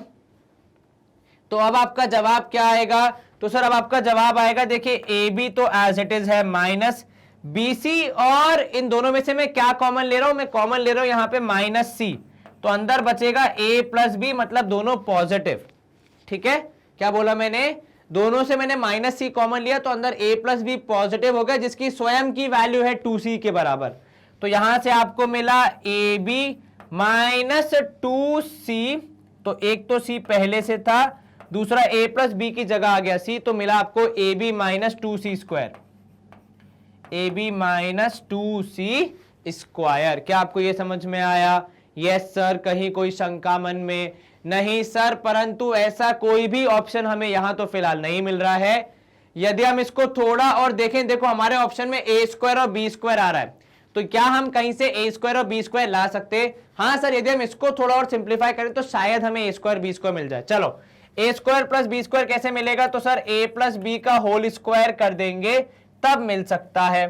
तो अब आपका जवाब क्या आएगा, तो सर अब आपका जवाब आएगा, देखिए ए बी तो एज इट इज है माइनस बी सी, और इन दोनों में से मैं क्या कॉमन ले रहा हूं, मैं कॉमन ले रहा हूं यहां पे माइनस सी, तो अंदर बचेगा a प्लस बी, मतलब दोनों पॉजिटिव। ठीक है, क्या बोला मैंने, दोनों से मैंने माइनस सी कॉमन लिया तो अंदर a प्लस बी पॉजिटिव हो गया, जिसकी स्वयं की वैल्यू है 2c के बराबर। तो यहां से आपको मिला ए बी माइनस 2c, तो एक तो c पहले से था, दूसरा a प्लस बी की जगह आ गया c, तो मिला आपको A B minus 2c square, A B minus 2c square. क्या आपको यह समझ में आया? यस सर, कहीं कोई शंका मन में नहीं सर, परंतु ऐसा कोई भी ऑप्शन हमें यहां तो फिलहाल नहीं मिल रहा है। यदि हम इसको थोड़ा और देखें, देखो हमारे ऑप्शन में ए स्क्वायर और बी स्क्वायर आ रहा है, तो क्या हम कहीं से ए स्क्वायर और बी स्क्वायर ला सकते हैं? हाँ सर, यदि हम इसको थोड़ा और सिंप्लीफाई करें तो शायद हमें ए स्क्वायर बी स्क्वायर मिल जाए। चलो, ए स्क्वायर प्लस बी स्क्वायर कैसे मिलेगा, तो सर ए प्लस बी का होल स्क्वायर कर देंगे तब मिल सकता है।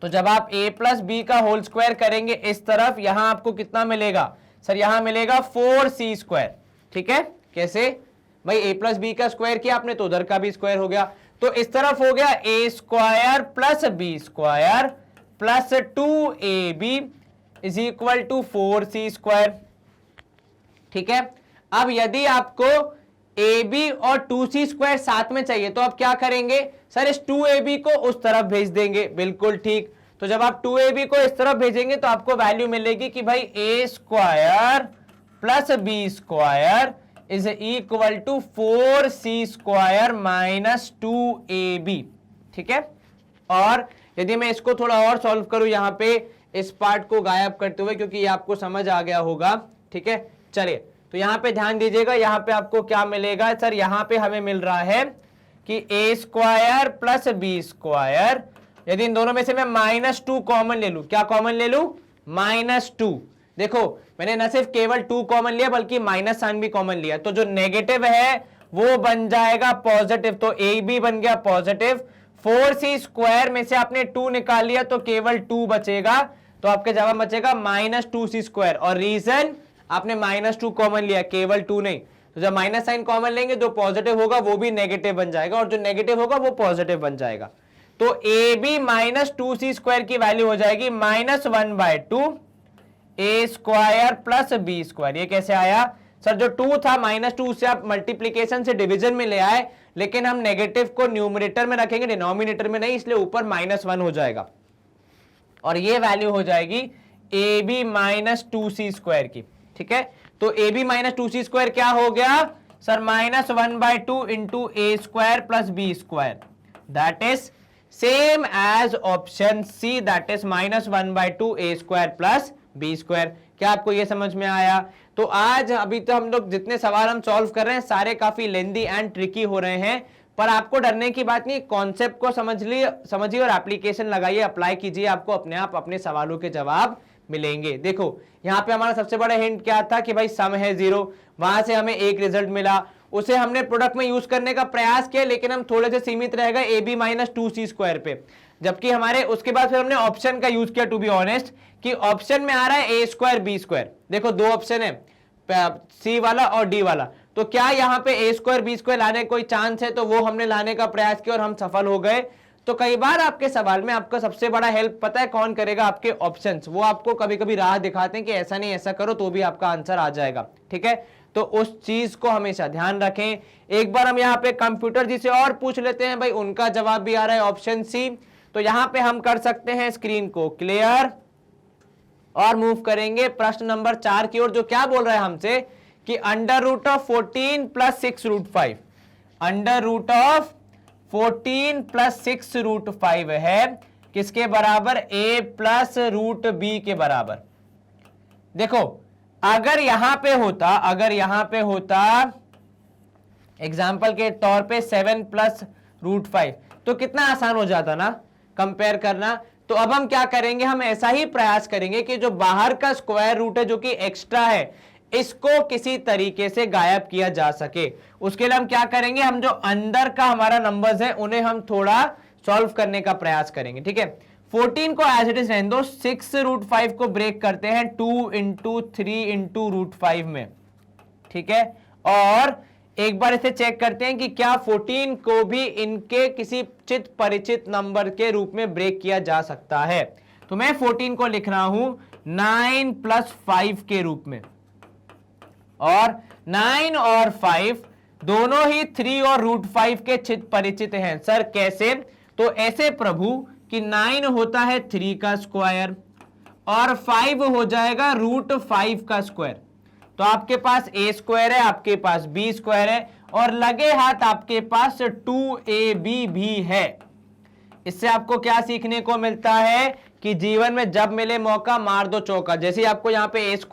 तो जब आप a प्लस बी का होल स्क्वायर करेंगे इस तरफ, यहां आपको कितना मिलेगा सर, यहां मिलेगा 4c स्क्वायर। ठीक है, कैसे भाई, a प्लस बी का स्क्वायर किया आपने तो उधर का भी स्क्वायर हो गया, तो इस तरफ हो गया a square plus B square plus 2ab is equal to 4c²। ठीक है, अब यदि आपको ab और 2c² साथ में चाहिए तो आप क्या करेंगे सर, इस 2ab को उस तरफ भेज देंगे। बिल्कुल ठीक, तो जब आप 2ab को इस तरफ भेजेंगे तो आपको वैल्यू मिलेगी कि भाई a² plus b² is equal to 4c² minus 2ab। ठीक है, और यदि मैं इसको थोड़ा और सॉल्व करूं यहां पे इस पार्ट को गायब करते हुए, क्योंकि ये आपको समझ आ गया होगा। ठीक है, चलिए तो यहां पे ध्यान दीजिएगा, यहां पे आपको क्या मिलेगा सर, यहां पे हमें मिल रहा है कि a² प्लस b², यदि इन दोनों में से मैं -2 कॉमन ले लूं, क्या कॉमन ले लूं, -2। देखो मैंने न सिर्फ केवल 2 कॉमन लिया बल्कि माइनस साइन भी कॉमन लिया, तो जो नेगेटिव है वो बन जाएगा पॉजिटिव, तो a भी बन गया पॉजिटिव। 4c² में से आपने 2 निकाल लिया तो केवल 2 बचेगा, तो आपके जवाब बचेगा -2c²। और रीजन आपने -2 कॉमन लिया, केवल 2 नहीं, तो जब माइनस साइन कॉमन लेंगे जो पॉजिटिव होगा वो भी नेगेटिव बन जाएगा और जो नेगेटिव होगा वो पॉजिटिव बन जाएगा। तो ab -2c² की वैल्यू हो जाएगी -1/2 a² प्लस b²। ये कैसे आया सर, जो 2 था -2 से आप मल्टीप्लीकेशन से डिवीजन में ले आए, लेकिन हम नेगेटिव को न्यूमरेटर में रखेंगे, डिनोमिनेटर में नहीं, इसलिए ऊपर -1 हो जाएगा और ये वैल्यू हो जाएगी ab -2c² की। ठीक है, तो ab -2c² क्या हो गया sir, -1/2 into a² plus b², that is same as option C, that is -1/2 a² plus b²। क्या आपको ये समझ में आया? तो आज अभी तो हम लोग जितने सवाल हम सॉल्व कर रहे हैं सारे काफी लेंदी एंड ट्रिकी हो रहे हैं, पर आपको डरने की बात नहीं, कॉन्सेप्ट को समझिए और एप्लीकेशन लगाइए, अप्लाई कीजिए, आपको अपने आप अपने सवालों के जवाब मिलेंगे। देखो यहाँ पे हमारा सबसे बड़ा हिंट क्या था कि भाई सम है 0, वहां से हमें एक रिजल्ट मिला, उसे हमने प्रोडक्ट में यूज करने का प्रयास किया, लेकिन हम थोड़े से सीमित रह गए ab -2c² पे, जबकि हमारे उसके बाद फिर हमने ऑप्शन का यूज किया, टू बी ऑनेस्ट, कि ऑप्शन में आ रहा है a² b²। देखो दो ऑप्शन है, C वाला और D वाला, तो क्या यहाँ पे a² b² लाने कोई चांस है, तो वो हमने लाने का प्रयास किया और हम सफल हो गए। तो कई बार आपके सवाल में आपका सबसे बड़ा हेल्प पता है कौन करेगा, आपके ऑप्शंस, वो आपको कभी कभी राह दिखाते हैं कि ऐसा नहीं ऐसा करो तो भी आपका आंसर आ जाएगा। ठीक है, तो उस चीज को हमेशा ध्यान रखें। एक बार हम यहाँ पे कंप्यूटर जी से और पूछ लेते हैं, भाई उनका जवाब भी आ रहा है ऑप्शन सी, तो यहाँ पे हम कर सकते हैं स्क्रीन को क्लियर और मूव करेंगे प्रश्न नंबर 4 की ओर, जो क्या बोल रहा है हमसे कि √14 + 6√5, √14 + 6√5 है किसके बराबर, a + √b के बराबर। देखो अगर यहां पे होता एग्जाम्पल के तौर पे 7 + √5 तो कितना आसान हो जाता ना कंपेयर करना। तो अब हम क्या करेंगे, हम ऐसा ही प्रयास करेंगे कि जो बाहर का स्क्वायर रूट है जो कि एक्स्ट्रा है, इसको किसी तरीके से गायब किया जा सके। उसके लिए हम क्या करेंगे, हम जो अंदर का हमारा नंबर्स है उन्हें हम थोड़ा सॉल्व करने का प्रयास करेंगे। ठीक है, 14 को एज इट इज रहने दो, 6√5 को ब्रेक करते हैं 2 × 3 × √5 में। ठीक है, और एक बार इसे चेक करते हैं कि क्या 14 को भी इनके किसी चित परिचित नंबर के रूप में ब्रेक किया जा सकता है। तो मैं 14 को लिख रहा हूं 9 + 5 के रूप में, और 9 और 5 दोनों ही 3 और √5 के चित परिचित हैं। सर कैसे? तो ऐसे प्रभु कि 9 होता है 3 का स्क्वायर और 5 हो जाएगा √5 का स्क्वायर। तो आपके पास a² है, आपके पास b² है, और लगे हाथ आपके पास 2ab भी है। इससे आपको क्या सीखने को मिलता है कि जीवन में जब मिले मौका मार दो चौका। जैसे आपको यहाँ पे a² +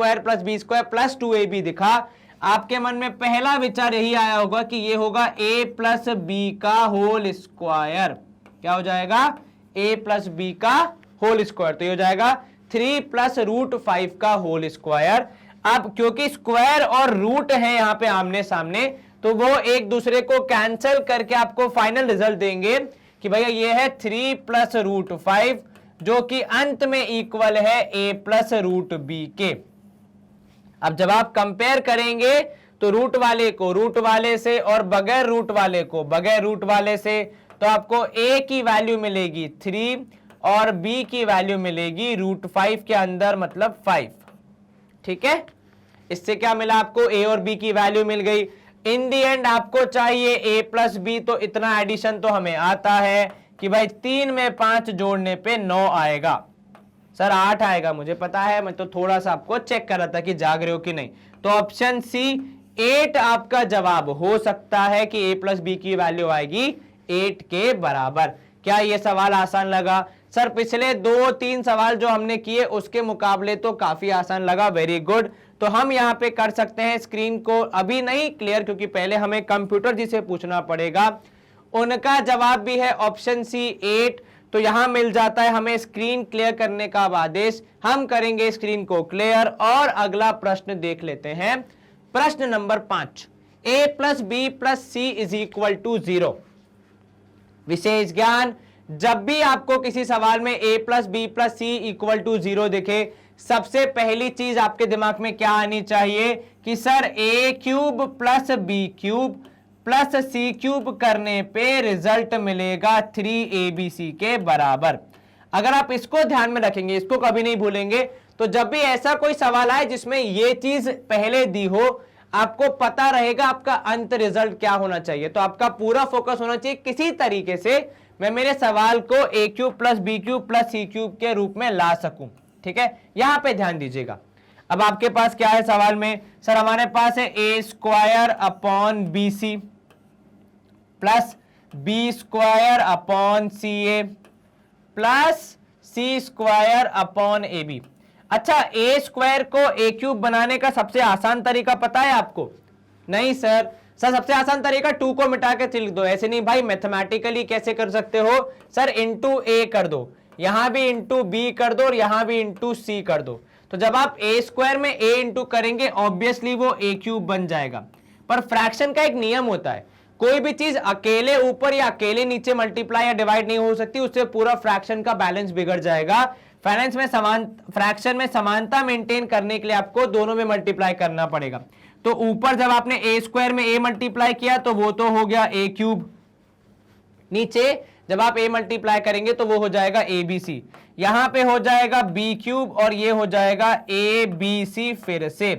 b² + 2ab दिखा, आपके मन में पहला विचार यही आया होगा कि ये होगा a + b का होल स्क्वायर। क्या हो जाएगा, a + b का होल स्क्वायर, तो ये हो जाएगा 3 + √5 का होल स्क्वायर। अब क्योंकि स्क्वायर और रूट है यहाँ पे आमने सामने, तो वो एक दूसरे को कैंसिल करके आपको फाइनल रिजल्ट देंगे कि भैया ये है 3 + √5, जो कि अंत में इक्वल है a + √b के। अब जब आप कंपेयर करेंगे तो रूट वाले को रूट वाले से और बगैर रूट वाले को बगैर रूट वाले से, तो आपको a की वैल्यू मिलेगी 3 और b की वैल्यू मिलेगी √5 के अंदर, मतलब 5। ठीक है, इससे क्या मिला आपको, a और b की वैल्यू मिल गई। इन दी एंड आपको चाहिए a प्लस बी, तो इतना एडिशन तो हमें आता है कि भाई 3 में 5 जोड़ने पे 9 आएगा। सर 8 आएगा, मुझे पता है, मैं तो थोड़ा सा आपको चेक कर रहा था कि जाग रहे हो कि नहीं। तो ऑप्शन सी 8 आपका जवाब हो सकता है कि a प्लस बी की वैल्यू आएगी 8 के बराबर। क्या ये सवाल आसान लगा? सर पिछले 2-3 सवाल जो हमने किए उसके मुकाबले तो काफी आसान लगा। Very good. तो हम यहाँ पे कर सकते हैं, स्क्रीन को अभी नहीं क्लियर क्योंकि पहले हमें कंप्यूटर जी से पूछना पड़ेगा। उनका जवाब भी है ऑप्शन सी 8। तो यहां मिल जाता है हमें स्क्रीन क्लियर करने का आदेश। हम करेंगे स्क्रीन को क्लियर और अगला प्रश्न देख लेते हैं। प्रश्न number 5, a plus B plus C is equal to 0। विशेष ज्ञान, जब भी आपको किसी सवाल में a plus B plus C equal to 0 दिखे, सबसे पहली चीज आपके दिमाग में क्या आनी चाहिए कि sir a cube plus B cube plus C cube करने पे रिजल्ट मिलेगा 3abc के बराबर। अगर आप इसको ध्यान में रखेंगे, इसको कभी नहीं भूलेंगे, तो जब भी ऐसा कोई सवाल आए जिसमें ये चीज पहले दी हो, आपको पता रहेगा आपका अंत रिजल्ट क्या होना चाहिए। तो आपका पूरा फोकस होना चाहिए किसी तरीके से मैं मेरे सवाल को a cube plus B cube plus C cube के रूप में ला सकूं। ठीक है, यहां पे ध्यान दीजिएगा। अब आपके पास क्या है सवाल में? सर हमारे पास है a square upon B C plus B square upon C A plus C square upon A B. अच्छा, ए स्क्वायर को ए क्यूब बनाने का सबसे आसान तरीका पता है आपको? नहीं सर सबसे आसान तरीका 2 को मिटा के लिख दो। ऐसे नहीं भाई, मैथमेटिकली कैसे कर सकते हो? सर इंटू ए कर दो, यहां भी इंटू बी कर दो और यहां भी इंटू सी कर दो। तो जब आप ए स्क्वायर में ए इंटू करेंगे ऑब्वियसली वो ए क्यूब बन जाएगा। पर फ्रैक्शन का एक नियम होता है, कोई भी चीज अकेले ऊपर या अकेले नीचे मल्टीप्लाई या डिवाइड नहीं हो सकती, उससे पूरा फ्रैक्शन का बैलेंस बिगड़ जाएगा। फाइनेंस में फ्रैक्शन में समानता मेंटेन करने के लिए आपको दोनों में मल्टीप्लाई करना पड़ेगा। तो ऊपर जब आपने ए स्क्वायर में ए मल्टीप्लाई किया तो वो तो हो गया ए क्यूब, नीचे जब आप ए मल्टीप्लाई करेंगे तो वो हो जाएगा ए बी सी, यहां पे हो जाएगा बी क्यूब और ये हो जाएगा ए बी सी, फिर से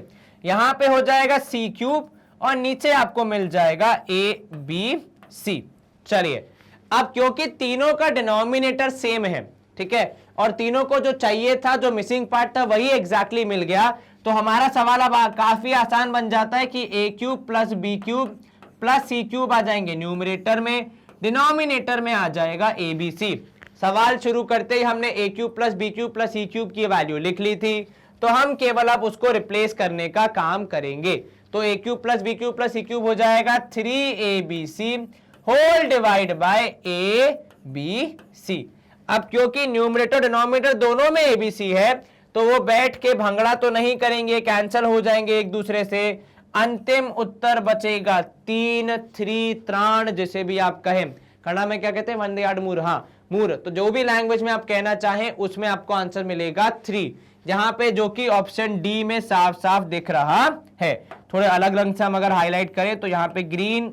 यहां पे हो जाएगा सी क्यूब और नीचे आपको मिल जाएगा ए बी सी। चलिए, अब क्योंकि तीनों का डिनोमिनेटर सेम है, ठीक है, और तीनों को जो चाहिए था, जो मिसिंग पार्ट था, वही एग्जैक्टली मिल गया, तो हमारा सवाल अब काफी आसान बन जाता है कि A cube plus B cube plus C cube आ जाएंगे न्यूमरेटर में, डिनोमिनेटर में आ जाएगा ए बी सी। सवाल शुरू करते ही हमने A cube plus B cube plus C cube की वैल्यू लिख ली थी, तो हम केवल अब उसको रिप्लेस करने का काम करेंगे। तो A cube plus B cube plus C cube हो जाएगा 3abc whole divide by A B C. अब क्योंकि न्यूमरेटर डिनोमिनेटर दोनों में एबीसी है, तो वो बैठ के भंगड़ा तो नहीं करेंगे, कैंसिल हो जाएंगे एक दूसरे से। अंतिम उत्तर बचेगा 3 3 त्राण, जिसे भी आप कहें, कन्नड़ में क्या कहते हैं, वंदे यार्ड मूर, हाँ मूर, तो जो भी लैंग्वेज में आप कहना चाहें उसमें आपको आंसर मिलेगा 3, जहां पे जो कि ऑप्शन डी में साफ साफ दिख रहा है। थोड़े अलग रंग से हम अगर हाईलाइट करें तो यहाँ पे ग्रीन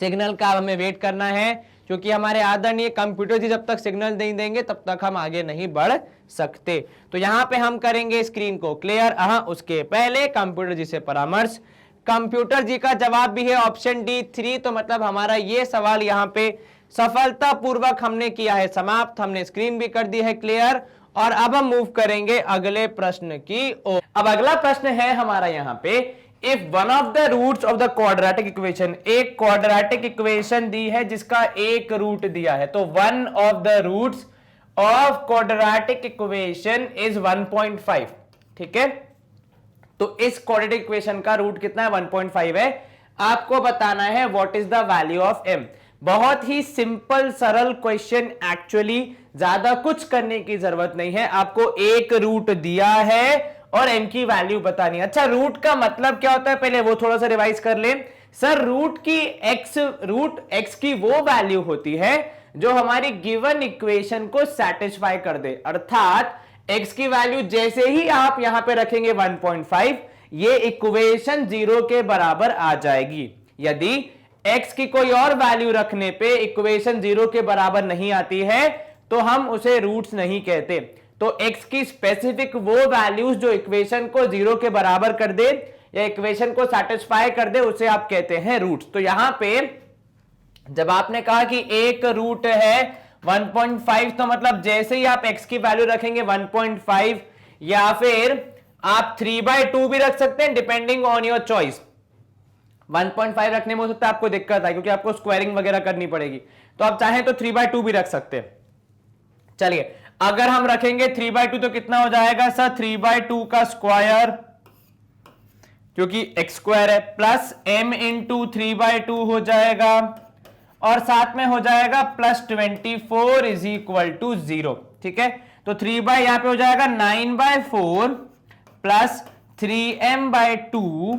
सिग्नल का हमें वेट करना है, क्योंकि हमारे आदरणीय कंप्यूटर जी जब तक सिग्नल नहीं देंगे तब तक हम आगे नहीं बढ़ सकते। तो यहाँ पे हम करेंगे स्क्रीन को क्लियर। उसके पहले कंप्यूटर जी से परामर्श। कंप्यूटर जी का जवाब भी है ऑप्शन डी 3, तो मतलब हमारा ये सवाल यहाँ पे सफलतापूर्वक हमने किया है समाप्त, हमने स्क्रीन भी कर दी है क्लियर। और अब हम मूव करेंगे अगले प्रश्न की ओर। अब अगला प्रश्न है हमारा यहाँ पे, if one of the roots of the quadratic equation, एक क्वाड्रेटिक इक्वेशन दी है जिसका एक रूट दिया है, तो one of the roots of quadratic equation is 1.5, ठीक है। तो इस क्वाड्रेटिक इक्वेशन का रूट कितना है, 1.5 है। आपको बताना है what is the value of m। बहुत ही सिंपल सरल क्वेश्चन, एक्चुअली ज्यादा कुछ करने की जरूरत नहीं है। आपको एक रूट दिया है और m की वैल्यू बतानी है। अच्छा, रूट का मतलब क्या होता है, पहले वो थोड़ा सा रिवाइज कर ले। सर रूट x की वो वैल्यू होती है जो हमारी गिवन इक्वेशन को सेटिस्फाई कर दे, अर्थात x की वैल्यू जैसे ही आप यहां पे रखेंगे 1.5, ये इक्वेशन 0 के बराबर आ जाएगी। यदि x की कोई और वैल्यू रखने पे इक्वेशन 0 के बराबर नहीं आती है, तो हम उसे रूट्स नहीं कहते। तो x की स्पेसिफिक वो वैल्यूज जो इक्वेशन को 0 के बराबर कर दे या इक्वेशन को सेटिस्फाई कर दे, उसे आप कहते हैं रूट्स। तो यहां पे जब आपने कहा कि एक रूट है 1.5, तो मतलब जैसे ही आप x की वैल्यू रखेंगे 1.5, या फिर आप 3/2 भी रख सकते हैं, डिपेंडिंग ऑन योर चॉइस। 1.5 रखने में हो सकता है आपको दिक्कत आए क्योंकि आपको स्क्वायरिंग वगैरह करनी पड़ेगी, तो आप चाहें तो 3/2 भी रख सकते हैं। चलिए, अगर हम रखेंगे 3/2 तो कितना हो जाएगा सर? 3/2 का स्क्वायर, क्योंकि x स्क्वायर है, प्लस m इंटू 3/2 हो जाएगा, और साथ में हो जाएगा प्लस 24 इज इक्वल टू 0। ठीक है, तो 3 यहां पे हो जाएगा 9/4 plus 3m/2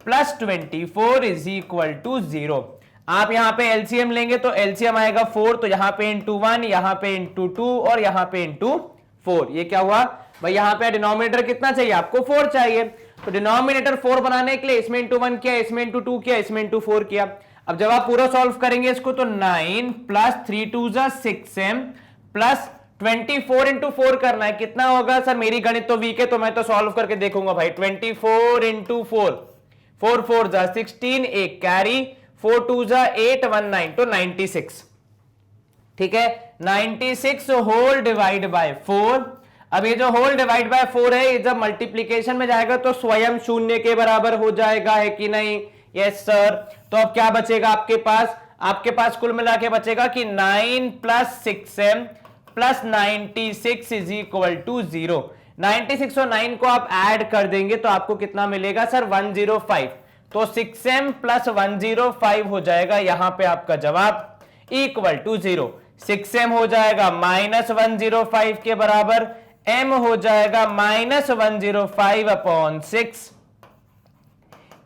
plus 24 is equal to 0। आप यहां पे एलसीएम लेंगे तो एलसीएम आएगा 4, तो यहां पे इंटू 1, यहां पे इंटू 2 और यहां पे इंटू 4। ये क्या हुआ भाई? यहां पे डिनोमिनेटर कितना चाहिए आपको? 4 चाहिए। तो डिनोमिनेटर 4 बनाने के लिए इसमें इंटू 1 किया, इसमें इंटू 2 किया, इसमें इंटू 4 किया। अब जब आप पूरा सॉल्व करेंगे इसको तो 9 प्लस 3 2 6m प्लस 24 इंटू 4 करना है। कितना होगा सर? मेरी गणित तो वीक है तो मैं तो सॉल्व करके देखूंगा भाई। 24 इंटू 4, 4 4 16, एक कैरी, 4 2 8 1 9, तो 96। ठीक है, 96 होल डिवाइड बाय 4। अब ये जो होल डिवाइड बाय 4 है, ये जब मल्टीप्लीकेशन में जाएगा तो स्वयं शून्य के बराबर हो जाएगा, है कि नहीं? Yes sir. तो अब क्या बचेगा आपके पास? आपके पास कुल मिला के बचेगा कि 9 plus 6m plus 96 is equal to 0। 96 और 9 को आप ऐड कर देंगे तो आपको कितना मिलेगा सर? 105। तो 6m प्लस 105 हो जाएगा यहां पे आपका जवाब, इक्वल टू 0। 6m हो जाएगा माइनस 105 के बराबर, m हो जाएगा माइनस 105 अपॉन 6।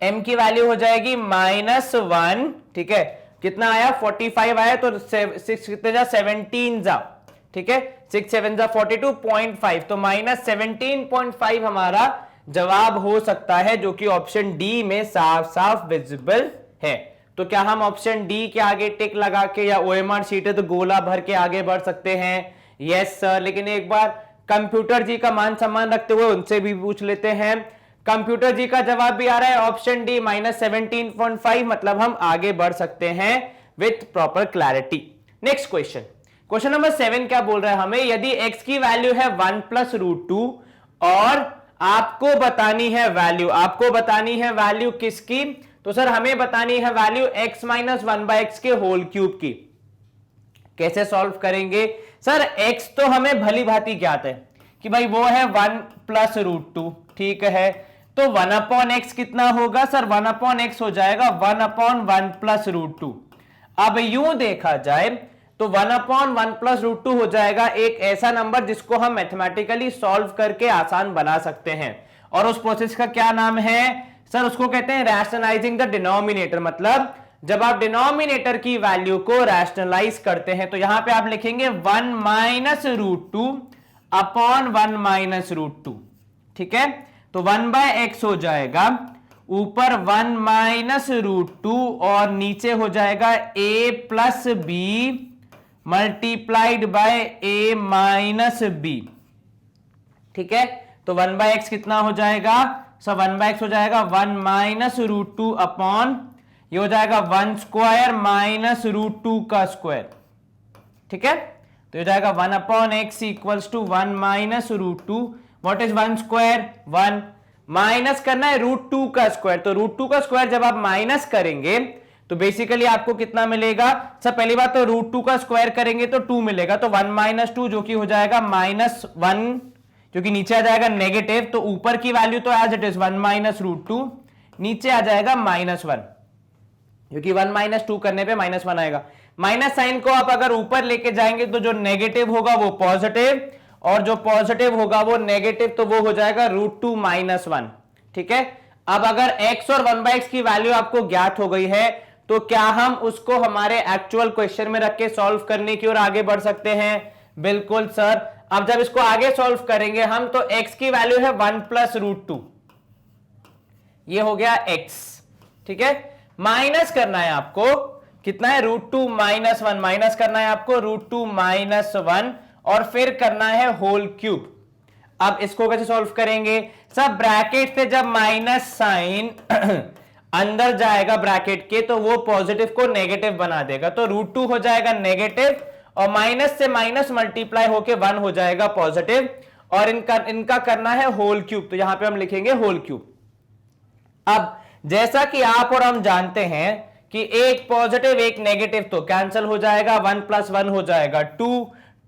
m की वैल्यू हो जाएगी -1। ठीक है, कितना आया? 45 आया, तो 6 कितने जा? 17 जा। ठीक है, 6 7 जा 42.5, तो -17.5 हमारा जवाब हो सकता है, जो कि ऑप्शन डी में साफ साफ विजिबल है। तो क्या हम ऑप्शन डी के आगे टिक लगा के, या ओएमआर शीट है तो गोला भर के आगे बढ़ सकते हैं? Yes sir. लेकिन एक बार कंप्यूटर जी का मान सम्मान रखते हुए उनसे भी पूछ लेते हैं। कंप्यूटर जी का जवाब भी आ रहा है ऑप्शन डी -17.5, मतलब हम आगे बढ़ सकते हैं with proper clarity. Next question, question number 7 क्या बोल रहा है हमें? यदि x की वैल्यू है 1 प्लस √2 और आपको बतानी है वैल्यू, आपको बतानी है वैल्यू किसकी? तो सर हमें बतानी है वैल्यू x माइनस 1/x के होल क्यूब की। कैसे सॉल्व करेंगे सर? x तो हमें भली भांति ज्ञात है कि भाई वो है 1 प्लस √2। ठीक है, तो 1/x कितना होगा सर? 1/x हो जाएगा 1/1 प्लस √2। अब यूं देखा जाए तो 1/1 प्लस √2 हो जाएगा एक ऐसा नंबर जिसको हम मैथमेटिकली सॉल्व करके आसान बना सकते हैं, और उस प्रोसेस का क्या नाम है सर? उसको कहते हैं रैशनलाइजिंग द डिनोमिनेटर। मतलब जब आप डिनोमिनेटर की वैल्यू को रैशनलाइज करते हैं तो यहां पे आप लिखेंगे 1 माइनस √2 अपॉन 1 माइनस √2। ठीक है, तो 1/x हो जाएगा, ऊपर 1 माइनस √2 और नीचे हो जाएगा a plus B multiplied by a minus B. ठीक है, तो 1/x कितना हो जाएगा? सब 1/x हो जाएगा 1 माइनस √2 अपॉन, ये हो जाएगा 1 स्क्वायर माइनस √2 का स्क्वायर। ठीक है, तो ये जाएगा 1/x equals to 1 minus √2। What is 1 square? 1। Minus करना है √2 का स्क्वायर, तो √2 का स्क्वायर जब आप माइनस करेंगे तो बेसिकली आपको कितना मिलेगा? सब पहली बात तो √2 का स्क्वायर करेंगे तो 2 मिलेगा, तो 1 माइनस 2 जो कि हो जाएगा -1, जो कि नीचे आ जाएगा नेगेटिव। तो ऊपर की वैल्यू तो एज इट इज 1 माइनस √2, नीचे आ जाएगा -1, क्योंकि 1 माइनस 2 करने पे -1 आएगा। माइनस साइन को आप अगर ऊपर लेके जाएंगे तो जो नेगेटिव होगा वो पॉजिटिव, और जो पॉजिटिव होगा वो नेगेटिव, तो वो हो जाएगा √2 - 1। ठीक है, अब अगर x और 1/x की वैल्यू आपको ज्ञात हो गई है तो क्या हम उसको हमारे एक्चुअल क्वेश्चन में रख के सॉल्व करने की ओर आगे बढ़ सकते हैं? बिल्कुल सर। अब जब इसको आगे सॉल्व करेंगे हम तो x की वैल्यू है 1 प्लस √2, ये हो गया x। ठीक है, माइनस करना है आपको, कितना है? √2 - 1 माइनस करना है आपको, √2 - 1 और फिर करना है होल क्यूब। अब इसको कैसे सॉल्व करेंगे? सब ब्रैकेट से जब माइनस साइन अंदर जाएगा ब्रैकेट के तो वो पॉजिटिव को नेगेटिव बना देगा, तो √2 हो जाएगा नेगेटिव और माइनस से माइनस मल्टीप्लाई होके 1 हो जाएगा पॉजिटिव, और इनका करना है होल क्यूब, तो यहां पे हम लिखेंगे होल क्यूब। अब जैसा कि आप और हम जानते हैं कि एक पॉजिटिव एक नेगेटिव तो कैंसिल हो जाएगा, 1 + 1 हो जाएगा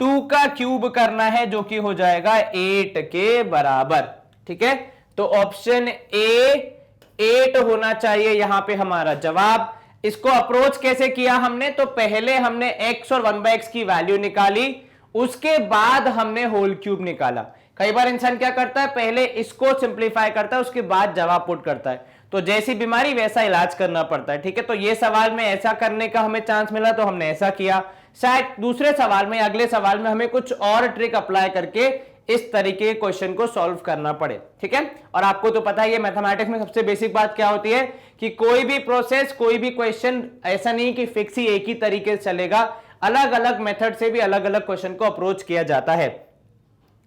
2 का क्यूब करना है जो कि हो जाएगा 8 के बराबर। ठीक है, तो ऑप्शन ए 8 होना चाहिए यहां पे हमारा जवाब। इसको अप्रोच कैसे किया हमने? तो पहले हमने x और 1/x की वैल्यू निकाली, उसके बाद हमने होल क्यूब निकाला। कई बार इंसान क्या करता है, पहले इसको सिंप्लीफाई करता है, उसके बाद जवाब पुट करता है, तो जैसी बीमारी वैसा इलाज करना पड़ता है। ठीक है, तो ये सवाल में ऐसा करने का हमें चांस मिला तो हमने ऐसा किया। शायद दूसरे सवाल में, अगले सवाल में हमें कुछ और ट्रिक अप्लाई करके इस तरीके के क्वेश्चन को सॉल्व करना पड़े। ठीक है, और आपको तो पता ही है मैथमेटिक्स में सबसे बेसिक बात क्या होती है कि कोई भी प्रोसेस, कोई भी क्वेश्चन ऐसा नहीं कि फिक्स ही एक ही तरीके से चलेगा, अलग अलग मेथड से भी अलग अलग क्वेश्चन को अप्रोच किया जाता है।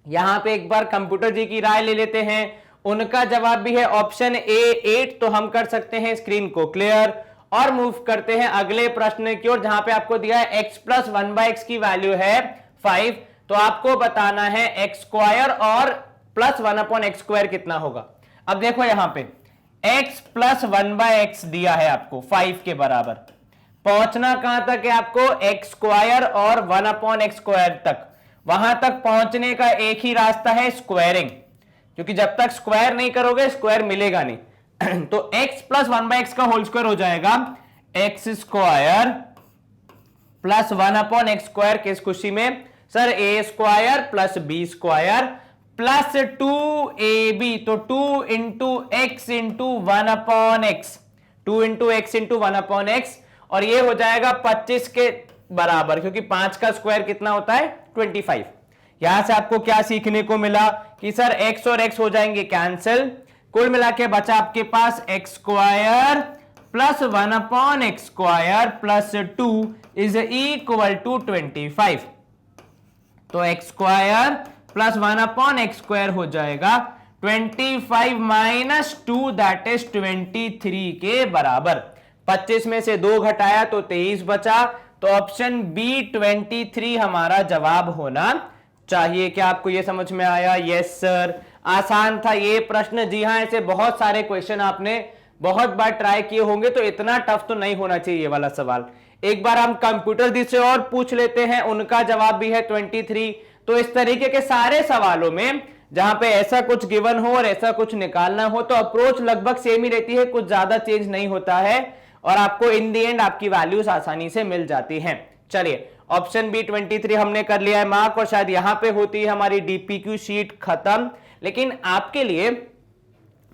यहां पे एक बार कंप्यूटर जी की राय ले लेते हैं, उनका जवाब भी है ऑप्शन ए 8, तो हम कर सकते हैं स्क्रीन को क्लियर और मूव करते हैं अगले प्रश्न की ओर, जहां पे आपको दिया है x + 1/x की वैल्यू है 5, तो आपको बताना है x² और प्लस 1/x² कितना होगा। अब देखो यहां पे x + 1/x दिया है आपको 5 के बराबर, पहुंचना कहां तक है आपको? x² और 1/x² तक। वहां तक पहुंचने का एक ही रास्ता है स्क्वायरिंग, क्योंकि जब तक स्क्वायर नहीं करोगे स्क्वायर मिलेगा नहीं। तो x + 1/x का होल स्क्वायर हो जाएगा x² + 1/x²। किस खुशी में सर? a² + b² + 2ab, तो 2 × x × 1/x, 2 × x × 1/x, और ये हो जाएगा 25 के बराबर, क्योंकि 5 का स्क्वायर कितना होता है? 25। यहां से आपको क्या सीखने को मिला कि सर x और x हो जाएंगे कैंसिल, कुल मिला के बचा आपके पास x² + 1/x² + 2 = 25। तो x² + 1/x² हो जाएगा 25 - 2 दैट इज 23 के बराबर। 25 में से 2 घटाया तो 23 बचा, तो ऑप्शन बी 23 हमारा जवाब होना चाहिए। क्या आपको यह समझ में आया? यस सर, आसान था ये प्रश्न। जी हां, ऐसे बहुत सारे क्वेश्चन आपने बहुत बार ट्राई किए होंगे, तो इतना टफ तो नहीं होना चाहिए ये वाला सवाल। एक बार हम कंप्यूटर जी से और पूछ लेते हैं, उनका जवाब भी है 23। तो इस तरीके के सारे सवालों में जहां पे ऐसा कुछ गिवन हो और ऐसा कुछ निकालना हो, तो अप्रोच लगभग सेम ही रहती है, कुछ ज्यादा चेंज नहीं होता है, और आपको इन दी एंड आपकी वैल्यूज आसानी से मिल जाती हैं। चलिए, ऑप्शन बी 23 हमने कर लिया है मार्क, और शायद यहां पे होती है हमारी डीपीक्यू शीट खत्म। लेकिन आपके लिए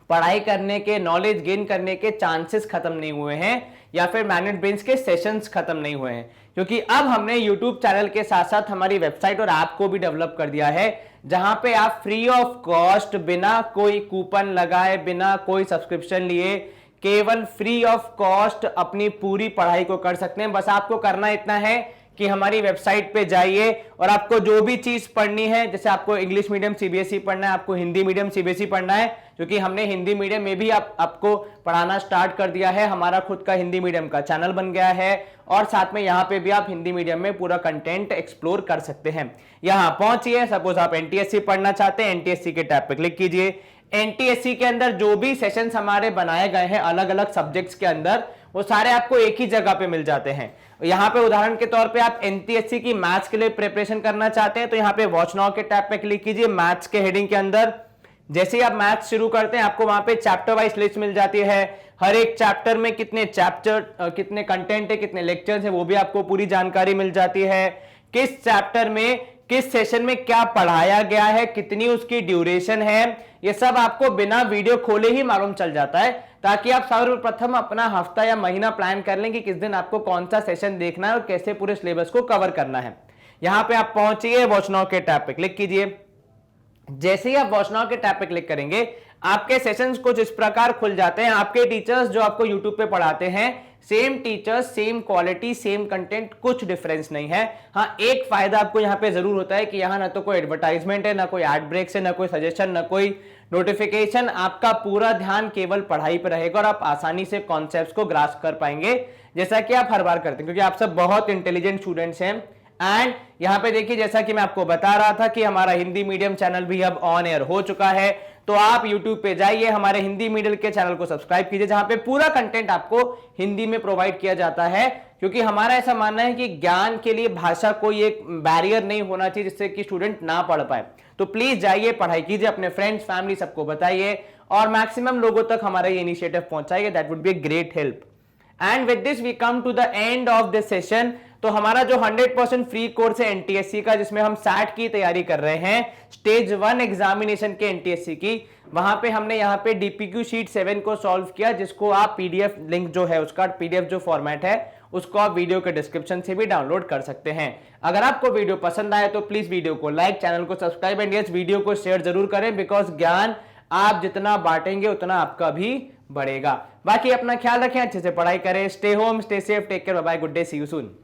पढ़ाई करने के, नॉलेज गेन करने के चांसेस खत्म नहीं हुए हैं, या फिर मैग्नेट ब्रेन्स के सेशंस खत्म नहीं हुए हैं, क्योंकि अब हमने यूट्यूब चैनल के साथ साथ हमारी वेबसाइट और ऐप को भी डेवलप कर दिया है, जहां पे आप फ्री ऑफ कॉस्ट, बिना कोई कूपन लगाए, बिना कोई सब्सक्रिप्शन लिए, केवल फ्री ऑफ कॉस्ट अपनी पूरी पढ़ाई को कर सकते हैं। बस आपको करना इतना है कि हमारी वेबसाइट पे जाइए और आपको जो भी चीज पढ़नी है, जैसे आपको इंग्लिश मीडियम सीबीएसई पढ़ना है, आपको हिंदी मीडियम सीबीएसई पढ़ना है, क्योंकि हमने हिंदी मीडियम में भी आपको पढ़ाना स्टार्ट कर दिया है, हमारा खुद का हिंदी मीडियम का चैनल बन गया है, और साथ में यहाँ पे भी आप हिंदी मीडियम में पूरा कंटेंट एक्सप्लोर कर सकते हैं। यहाँ पहुंचिए, सपोज आप एनटीएससी पढ़ना चाहते हैं, एनटीएससी के टैब पे क्लिक कीजिए। एनटीएससी के अंदर जो भी सेशंस हमारे बनाए गए हैं अलग अलग सब्जेक्ट्स के अंदर, वो सारे आपको एक ही जगह पे मिल जाते हैं। यहाँ पे उदाहरण के तौर पे आप एनटीएससी की मैथ्स के लिए प्रिपरेशन करना चाहते हैं, तो यहाँ पे वॉच नाउ के टैब पे क्लिक कीजिए, मैथ्स के हेडिंग के अंदर। जैसे ही आप मैथ्स शुरू करते हैं, आपको वहां पे चैप्टर वाइज लिस्ट मिल जाती है, हर एक चैप्टर में कितने चैप्टर, कितने कंटेंट है, कितने लेक्चर्स है, वो भी आपको पूरी जानकारी मिल जाती है। किस चैप्टर में, किस सेशन में क्या पढ़ाया गया है, कितनी उसकी ड्यूरेशन है, ये सब आपको बिना वीडियो खोले ही मालूम चल जाता है, ताकि आप सर्वप्रथम अपना हफ्ता या महीना प्लान कर लें कि किस दिन आपको कौन सा सेशन देखना है और कैसे पूरे सिलेबस को कवर करना है। यहां पे आप पहुंचिए, वॉच नाउ के टैब पे क्लिक कीजिए। जैसे ही आप वॉच नाउ के टैब पे क्लिक करेंगे, आपके सेशंस कुछ इस प्रकार खुल जाते हैं, आपके टीचर्स जो आपको यूट्यूब पे पढ़ाते हैं, same teachers, same quality, same content, कुछ डिफरेंस नहीं है। हाँ, एक फायदा आपको यहाँ पे जरूर होता है कि यहाँ ना तो कोई एडवर्टाइजमेंट है, ना कोई एड ब्रेक्स है, ना कोई सजेशन, ना कोई नोटिफिकेशन। आपका पूरा ध्यान केवल पढ़ाई पर रहेगा और आप आसानी से कॉन्सेप्ट्स को ग्रास्प कर पाएंगे, जैसा कि आप हर बार करते हैं, क्योंकि आप सब बहुत इंटेलिजेंट स्टूडेंट्स हैं। एंड यहाँ पे देखिए, जैसा कि मैं आपको बता रहा था कि हमारा हिंदी मीडियम चैनल भी अब ऑन एयर हो चुका है, तो आप YouTube पे जाइए, हमारे हिंदी मीडियम के चैनल को सब्सक्राइब कीजिए, जहां पे पूरा कंटेंट आपको हिंदी में प्रोवाइड किया जाता है। क्योंकि हमारा ऐसा मानना है कि ज्ञान के लिए भाषा कोई एक बैरियर नहीं होना चाहिए जिससे कि स्टूडेंट ना पढ़ पाए। तो प्लीज जाइए, पढ़ाई कीजिए, अपने फ्रेंड्स, फैमिली सबको बताइए और मैक्सिमम लोगों तक हमारा ये इनिशिएटिव पहुंचाइए। That would be a great help. And with this we come to the end of this session. तो हमारा जो 100% फ्री कोर्स है एनटीएससी का, जिसमें हम सैट की तैयारी कर रहे हैं, स्टेज 1 एग्जामिनेशन के एनटीएससी की, वहां पे हमने यहाँ पे डीपीक्यू शीट 7 को सॉल्व किया, जिसको आप पीडीएफ लिंक जो है उसका, पीडीएफ जो फॉर्मेट है उसको आप वीडियो के डिस्क्रिप्शन से भी डाउनलोड कर सकते हैं। अगर आपको वीडियो पसंद आए तो प्लीज वीडियो को लाइक, चैनल को सब्सक्राइब एंड यस, वीडियो को शेयर जरूर करें, बिकॉज ज्ञान आप जितना बांटेंगे उतना आपका भी बढ़ेगा। बाकी अपना ख्याल रखें, अच्छे से पढ़ाई करें, stay home, stay safe, take care, bye bye, good day, see you soon.